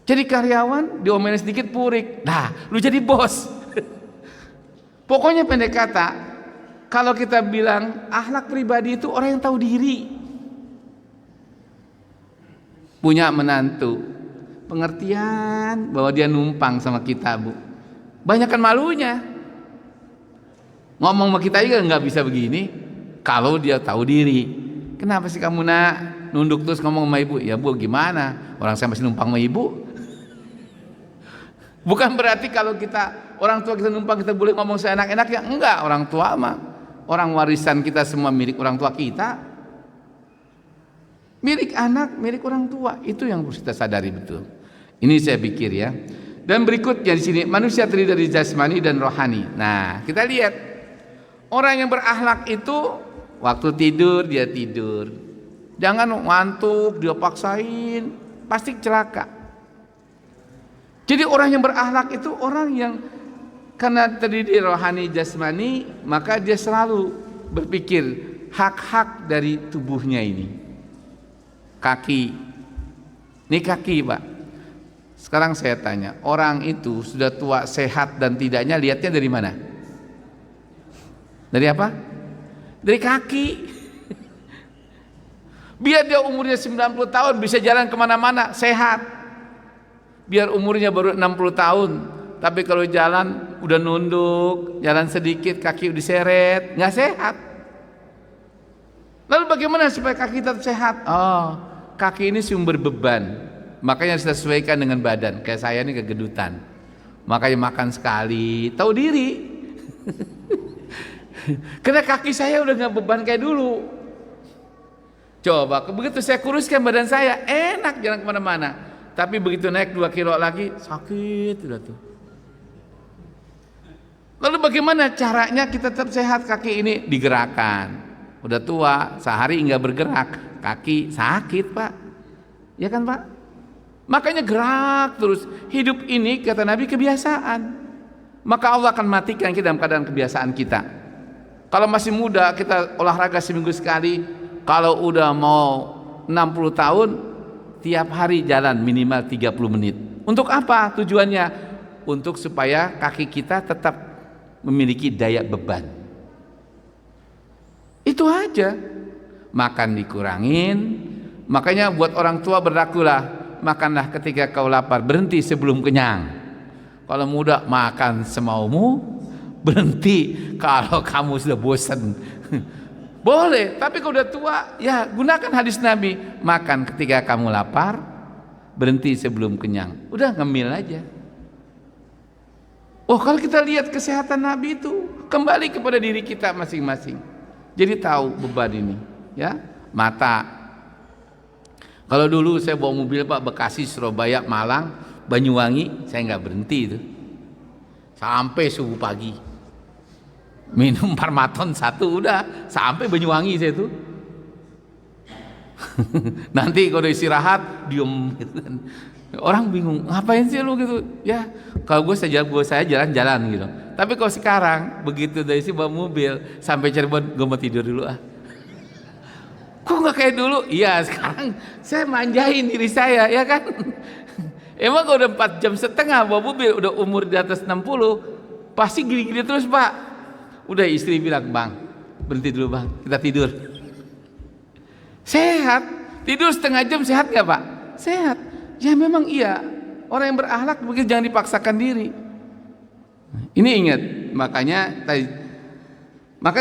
Jadi karyawan diomelin sedikit purik. Nah, lu jadi bos. Pokoknya pendek kata, kalau kita bilang akhlak pribadi itu orang yang tahu diri. Punya menantu, pengertian bahwa dia numpang sama kita, Bu. Banyakan malunya. Ngomong sama kita juga nggak bisa begini kalau dia tahu diri. Kenapa sih kamu nak nunduk terus ngomong sama ibu? Ya Bu, gimana? Orang saya masih numpang sama ibu. Bukan berarti kalau kita orang tua kita numpang kita boleh ngomong seenak-enaknya. Enggak, orang tua mah orang warisan kita semua milik orang tua kita. Milik anak, milik orang tua. Itu yang harus kita sadari betul. Ini saya pikir ya. Dan berikutnya di sini manusia terdiri dari jasmani dan rohani. Nah, kita lihat orang yang berakhlak itu waktu tidur dia tidur. Jangan ngantuk dia paksain, pasti celaka. Jadi orang yang berakhlak itu orang yang karena terdiri dari rohani jasmani, maka dia selalu berpikir hak-hak dari tubuhnya ini. Kaki. Ini kaki, Pak. Sekarang saya tanya, orang itu sudah tua, sehat dan tidaknya lihatnya dari mana? Dari apa? Dari kaki. Biar dia umurnya 90 tahun bisa jalan kemana-mana, sehat. Biar umurnya baru 60 tahun, tapi kalau jalan udah nunduk, jalan sedikit kaki udah diseret, nggak sehat. Lalu bagaimana supaya kaki tetap sehat? Oh, kaki ini sumber beban, makanya harus disesuaikan dengan badan. Kayak saya ini kegedutan, makanya makan sekali, tahu diri. Karena kaki saya udah nggak beban kayak dulu. Coba begitu saya kuruskan badan saya, enak jalan kemana-mana. Tapi begitu naik 2 kilo lagi sakit udah tuh. Lalu bagaimana caranya kita tetap sehat? Kaki ini digerakkan. Udah tua, sehari nggak bergerak, kaki sakit Pak. Ya kan Pak? Makanya gerak terus. Hidup ini kata Nabi kebiasaan. Maka Allah akan matikan kita dalam keadaan kebiasaan kita. Kalau masih muda kita olahraga seminggu sekali. Kalau udah mau 60 tahun tiap hari jalan minimal 30 menit. Untuk apa tujuannya? Untuk supaya kaki kita tetap memiliki daya beban. Itu aja. Makan dikurangin. Makanya buat orang tua berlakulah, makanlah ketika kau lapar, berhenti sebelum kenyang. Kalau muda makan semaumu, berhenti kalau kamu sudah bosan. Boleh, tapi kalau udah tua, ya gunakan hadis Nabi, makan ketika kamu lapar, berhenti sebelum kenyang. Udah ngemil aja. Oh, kalau kita lihat kesehatan Nabi itu kembali kepada diri kita masing-masing. Jadi tahu beban ini, ya. Mata. Kalau dulu saya bawa mobil Pak, Bekasi, Surabaya, Malang, Banyuwangi, saya nggak berhenti itu. Sampai subuh pagi. Minum Parmaton 1 udah sampai Banyuwangi saya tuh. Nanti kalau istirahat diem gitu kan. Orang bingung, ngapain sih lu gitu? Ya, kalau saya jalan-jalan gitu. Tapi kalau sekarang begitu dari sini bawa mobil sampai Cirebon, gue mau tidur dulu ah. Kok nggak kayak dulu? Iya, sekarang saya manjain diri saya, ya kan? Emang kalau udah 4,5 jam bawa mobil, udah umur di atas 60, pasti gini-gini terus Pak. Udah istri bilang, Bang, berhenti dulu Bang, kita tidur. Sehat, Tidur setengah jam sehat nggak Pak? Sehat. Ya memang iya. Orang yang berakhlak begitu jangan dipaksakan diri. Ini ingat, maka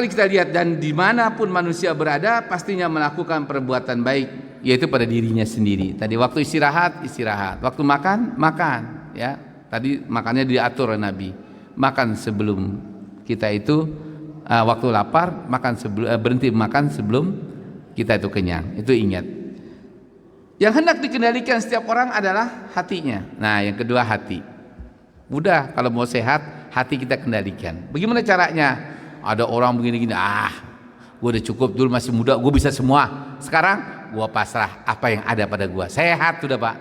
kita lihat, dan dimanapun manusia berada pastinya melakukan perbuatan baik, yaitu pada dirinya sendiri. Tadi waktu istirahat, waktu makan, ya. Tadi makannya diatur oleh Nabi. Makan sebelum kita itu waktu lapar, berhenti makan sebelum kita itu kenyang. Itu ingat. Yang hendak dikendalikan setiap orang adalah hatinya. Nah, yang kedua hati. Mudah kalau mau sehat, hati kita kendalikan. Bagaimana caranya? Ada orang begini-gini, gue udah cukup dulu masih muda, gue bisa semua. Sekarang gue pasrah apa yang ada pada gue. Sehat sudah Pak.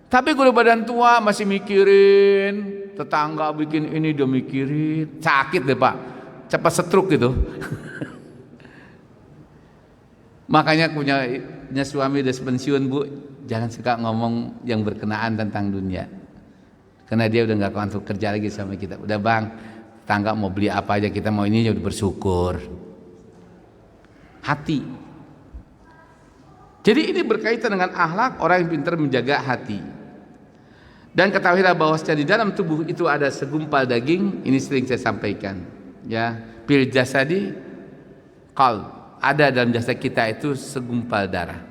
Tapi gue udah badan tua masih mikirin, tetangga bikin ini dia mikirin, sakit deh Pak. Cepat stroke gitu. Makanya punya suami udah pensiun Bu, jangan suka ngomong yang berkenaan tentang dunia. Karena dia udah gak untuk kerja lagi sama kita. Udah Bang, tetangga mau beli apa aja, kita mau ini, udah bersyukur. Hati. Jadi ini berkaitan dengan akhlak orang yang pintar menjaga hati. Dan ketahuilah bahwa di dalam tubuh itu ada segumpal daging. Ini sering saya sampaikan, ya. Fil jasadi qalb, ada dalam jasad kita itu segumpal darah.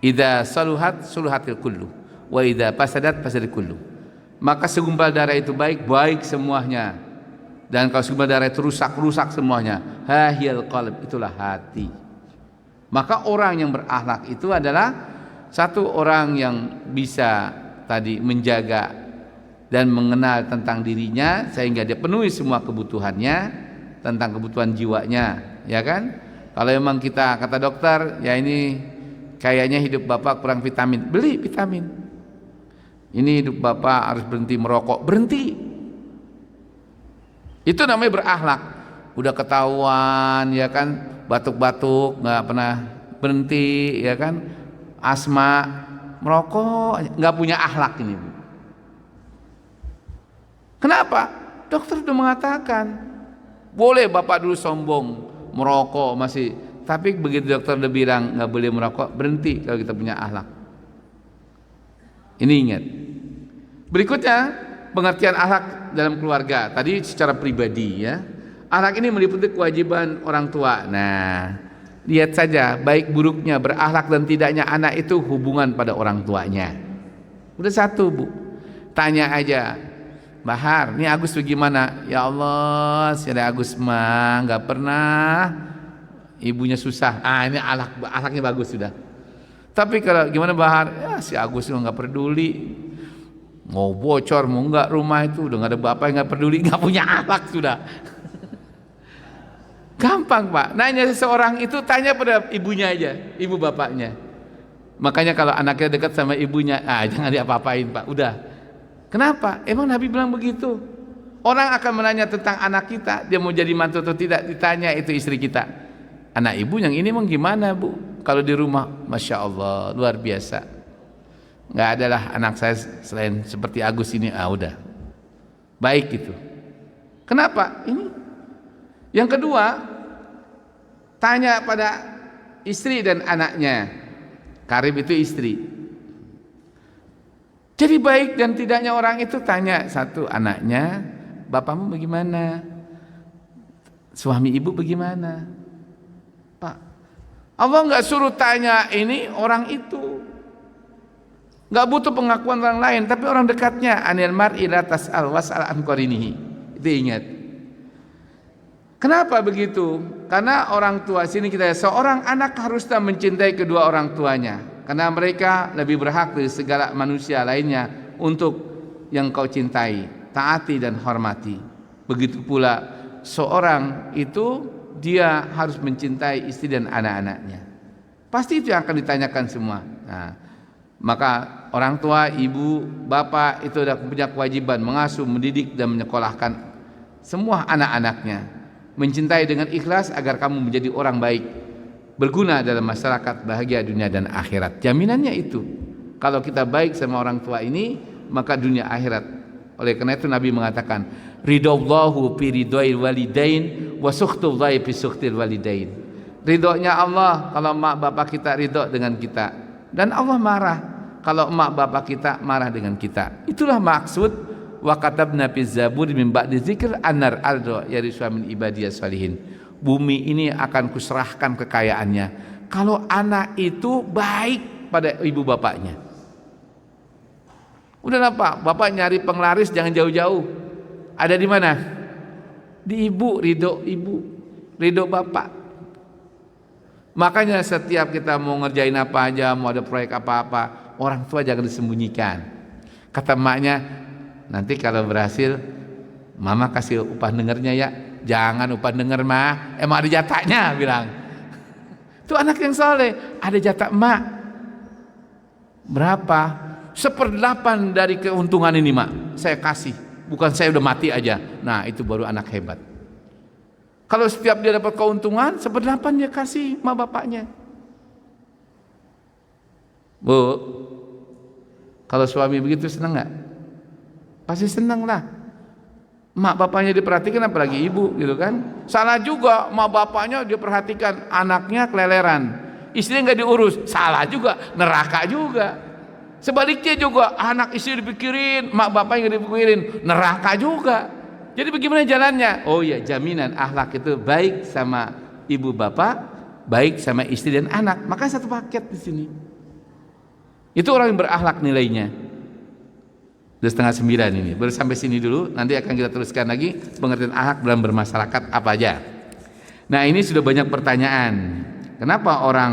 Idza saluhat suluhatil kullu, wa idza fasadat fasadil kullu. Maka segumpal darah itu baik semuanya. Dan kalau segumpal darah itu rusak semuanya. Hahil qalb, itulah hati. Maka orang yang berakhlak itu adalah satu orang yang bisa tadi menjaga dan mengenal tentang dirinya sehingga dia penuhi semua kebutuhannya, tentang kebutuhan jiwanya, ya kan? Kalau memang kita kata dokter, ya ini kayaknya hidup Bapak kurang vitamin, beli vitamin. Ini hidup Bapak harus berhenti merokok, berhenti. Itu namanya berakhlak. Udah ketahuan, ya kan, batuk-batuk nggak pernah berhenti, ya kan, asma, merokok, nggak punya akhlak ini. Kenapa? Dokter sudah mengatakan boleh Bapak dulu sombong merokok masih, tapi begitu dokter udah bilang nggak boleh merokok, berhenti kalau kita punya akhlak. Ini ingat. Berikutnya pengertian akhlak dalam keluarga. Tadi secara pribadi, ya. Akhlak ini meliputi kewajiban orang tua. Nah, lihat saja baik buruknya berakhlak dan tidaknya anak itu hubungan pada orang tuanya. Udah satu Bu. Tanya aja, Bahar, ini Agus bagaimana? Ya Allah, si Agus mah nggak pernah ibunya susah. Ini akhlaknya bagus sudah. Tapi kalau gimana Bahar? Ya si Agus nggak peduli. Mau bocor mau enggak rumah itu udah nggak ada bapak yang nggak peduli, nggak punya akhlak sudah. Gampang Pak, nanya seseorang itu tanya pada ibunya aja, ibu bapaknya. Makanya kalau anaknya dekat sama ibunya, jangan diapa-apain Pak, udah. Kenapa? Emang Nabi bilang begitu. Orang akan menanya tentang anak kita, dia mau jadi mantu atau tidak, ditanya itu istri kita. Anak ibu yang ini emang gimana Bu? Kalau di rumah, Masya Allah, luar biasa. Nggak adalah anak saya selain seperti Agus ini, udah. Baik gitu. Kenapa? Ini. Yang kedua, tanya pada istri dan anaknya. Karib itu istri. Jadi baik dan tidaknya orang itu tanya satu anaknya, bapakmu bagaimana? Suami ibu bagaimana? Pak, Allah nggak suruh tanya ini orang itu. Nggak butuh pengakuan orang lain, tapi orang dekatnya. Anil mar'i la tas'al was'al an qarinihi. Itu ingat. Kenapa begitu? Karena orang tua sini kita seorang anak haruslah mencintai kedua orang tuanya, karena mereka lebih berhak dari segala manusia lainnya untuk yang kau cintai, taati dan hormati. Begitu pula seorang itu dia harus mencintai istri dan anak-anaknya. Pasti itu yang akan ditanyakan semua. Nah, maka orang tua, ibu, bapak itu sudah punya kewajiban mengasuh, mendidik dan menyekolahkan semua anak-anaknya. Mencintai dengan ikhlas agar kamu menjadi orang baik, berguna dalam masyarakat, bahagia dunia dan akhirat. Jaminannya itu. Kalau kita baik sama orang tua ini, maka dunia akhirat. Oleh karena itu Nabi mengatakan, ridallahu fi ridhoil walidain wa sukhtullahi fi sukhtil walidain. ridhonya Allah kalau emak bapak kita ridho dengan kita, dan Allah marah kalau emak bapak kita marah dengan kita. Itulah maksud wa katabna fiz zabur min ba'di dzikr anar aldo yarisu min ibadiyas salihin. Bumi ini akan kuserahkan kekayaannya kalau anak itu baik pada ibu bapaknya. Udah apa? Bapak nyari penglaris jangan jauh-jauh. Ada di mana? Di ibu, ridho bapak. Makanya setiap kita mau ngerjain apa aja, mau ada proyek apa-apa, orang tua jangan disembunyikan. Kata emaknya, nanti kalau berhasil mama kasih upah dengernya ya. Jangan upah denger mah, emang ada jatahnya bilang. Itu anak yang soleh, ada jatah emak. Berapa? 1/8 dari keuntungan ini mak, saya kasih. Bukan saya udah mati aja. Nah itu baru anak hebat. Kalau setiap dia dapat keuntungan 1/8 dia kasih mak bapaknya. Bu, kalau suami begitu senang nggak? Pasti senang lah. Mak bapaknya diperhatikan, apalagi ibu gitu kan. Salah juga mak bapaknya dia perhatikan, anaknya keleleran, istrinya nggak diurus, salah juga, neraka juga. Sebaliknya juga anak istri dipikirin, mak bapaknya nggak dipikirin, neraka juga. Jadi bagaimana jalannya? Oh ya, jaminan akhlak itu baik sama ibu bapak, baik sama istri dan anak. Maka satu paket di sini. Itu orang yang berakhlak nilainya. Udah 8:30 ini. Baru sampai sini dulu. Nanti akan kita teruskan lagi pengertian akhlak dalam bermasyarakat apa aja. Nah ini sudah banyak pertanyaan. Kenapa orang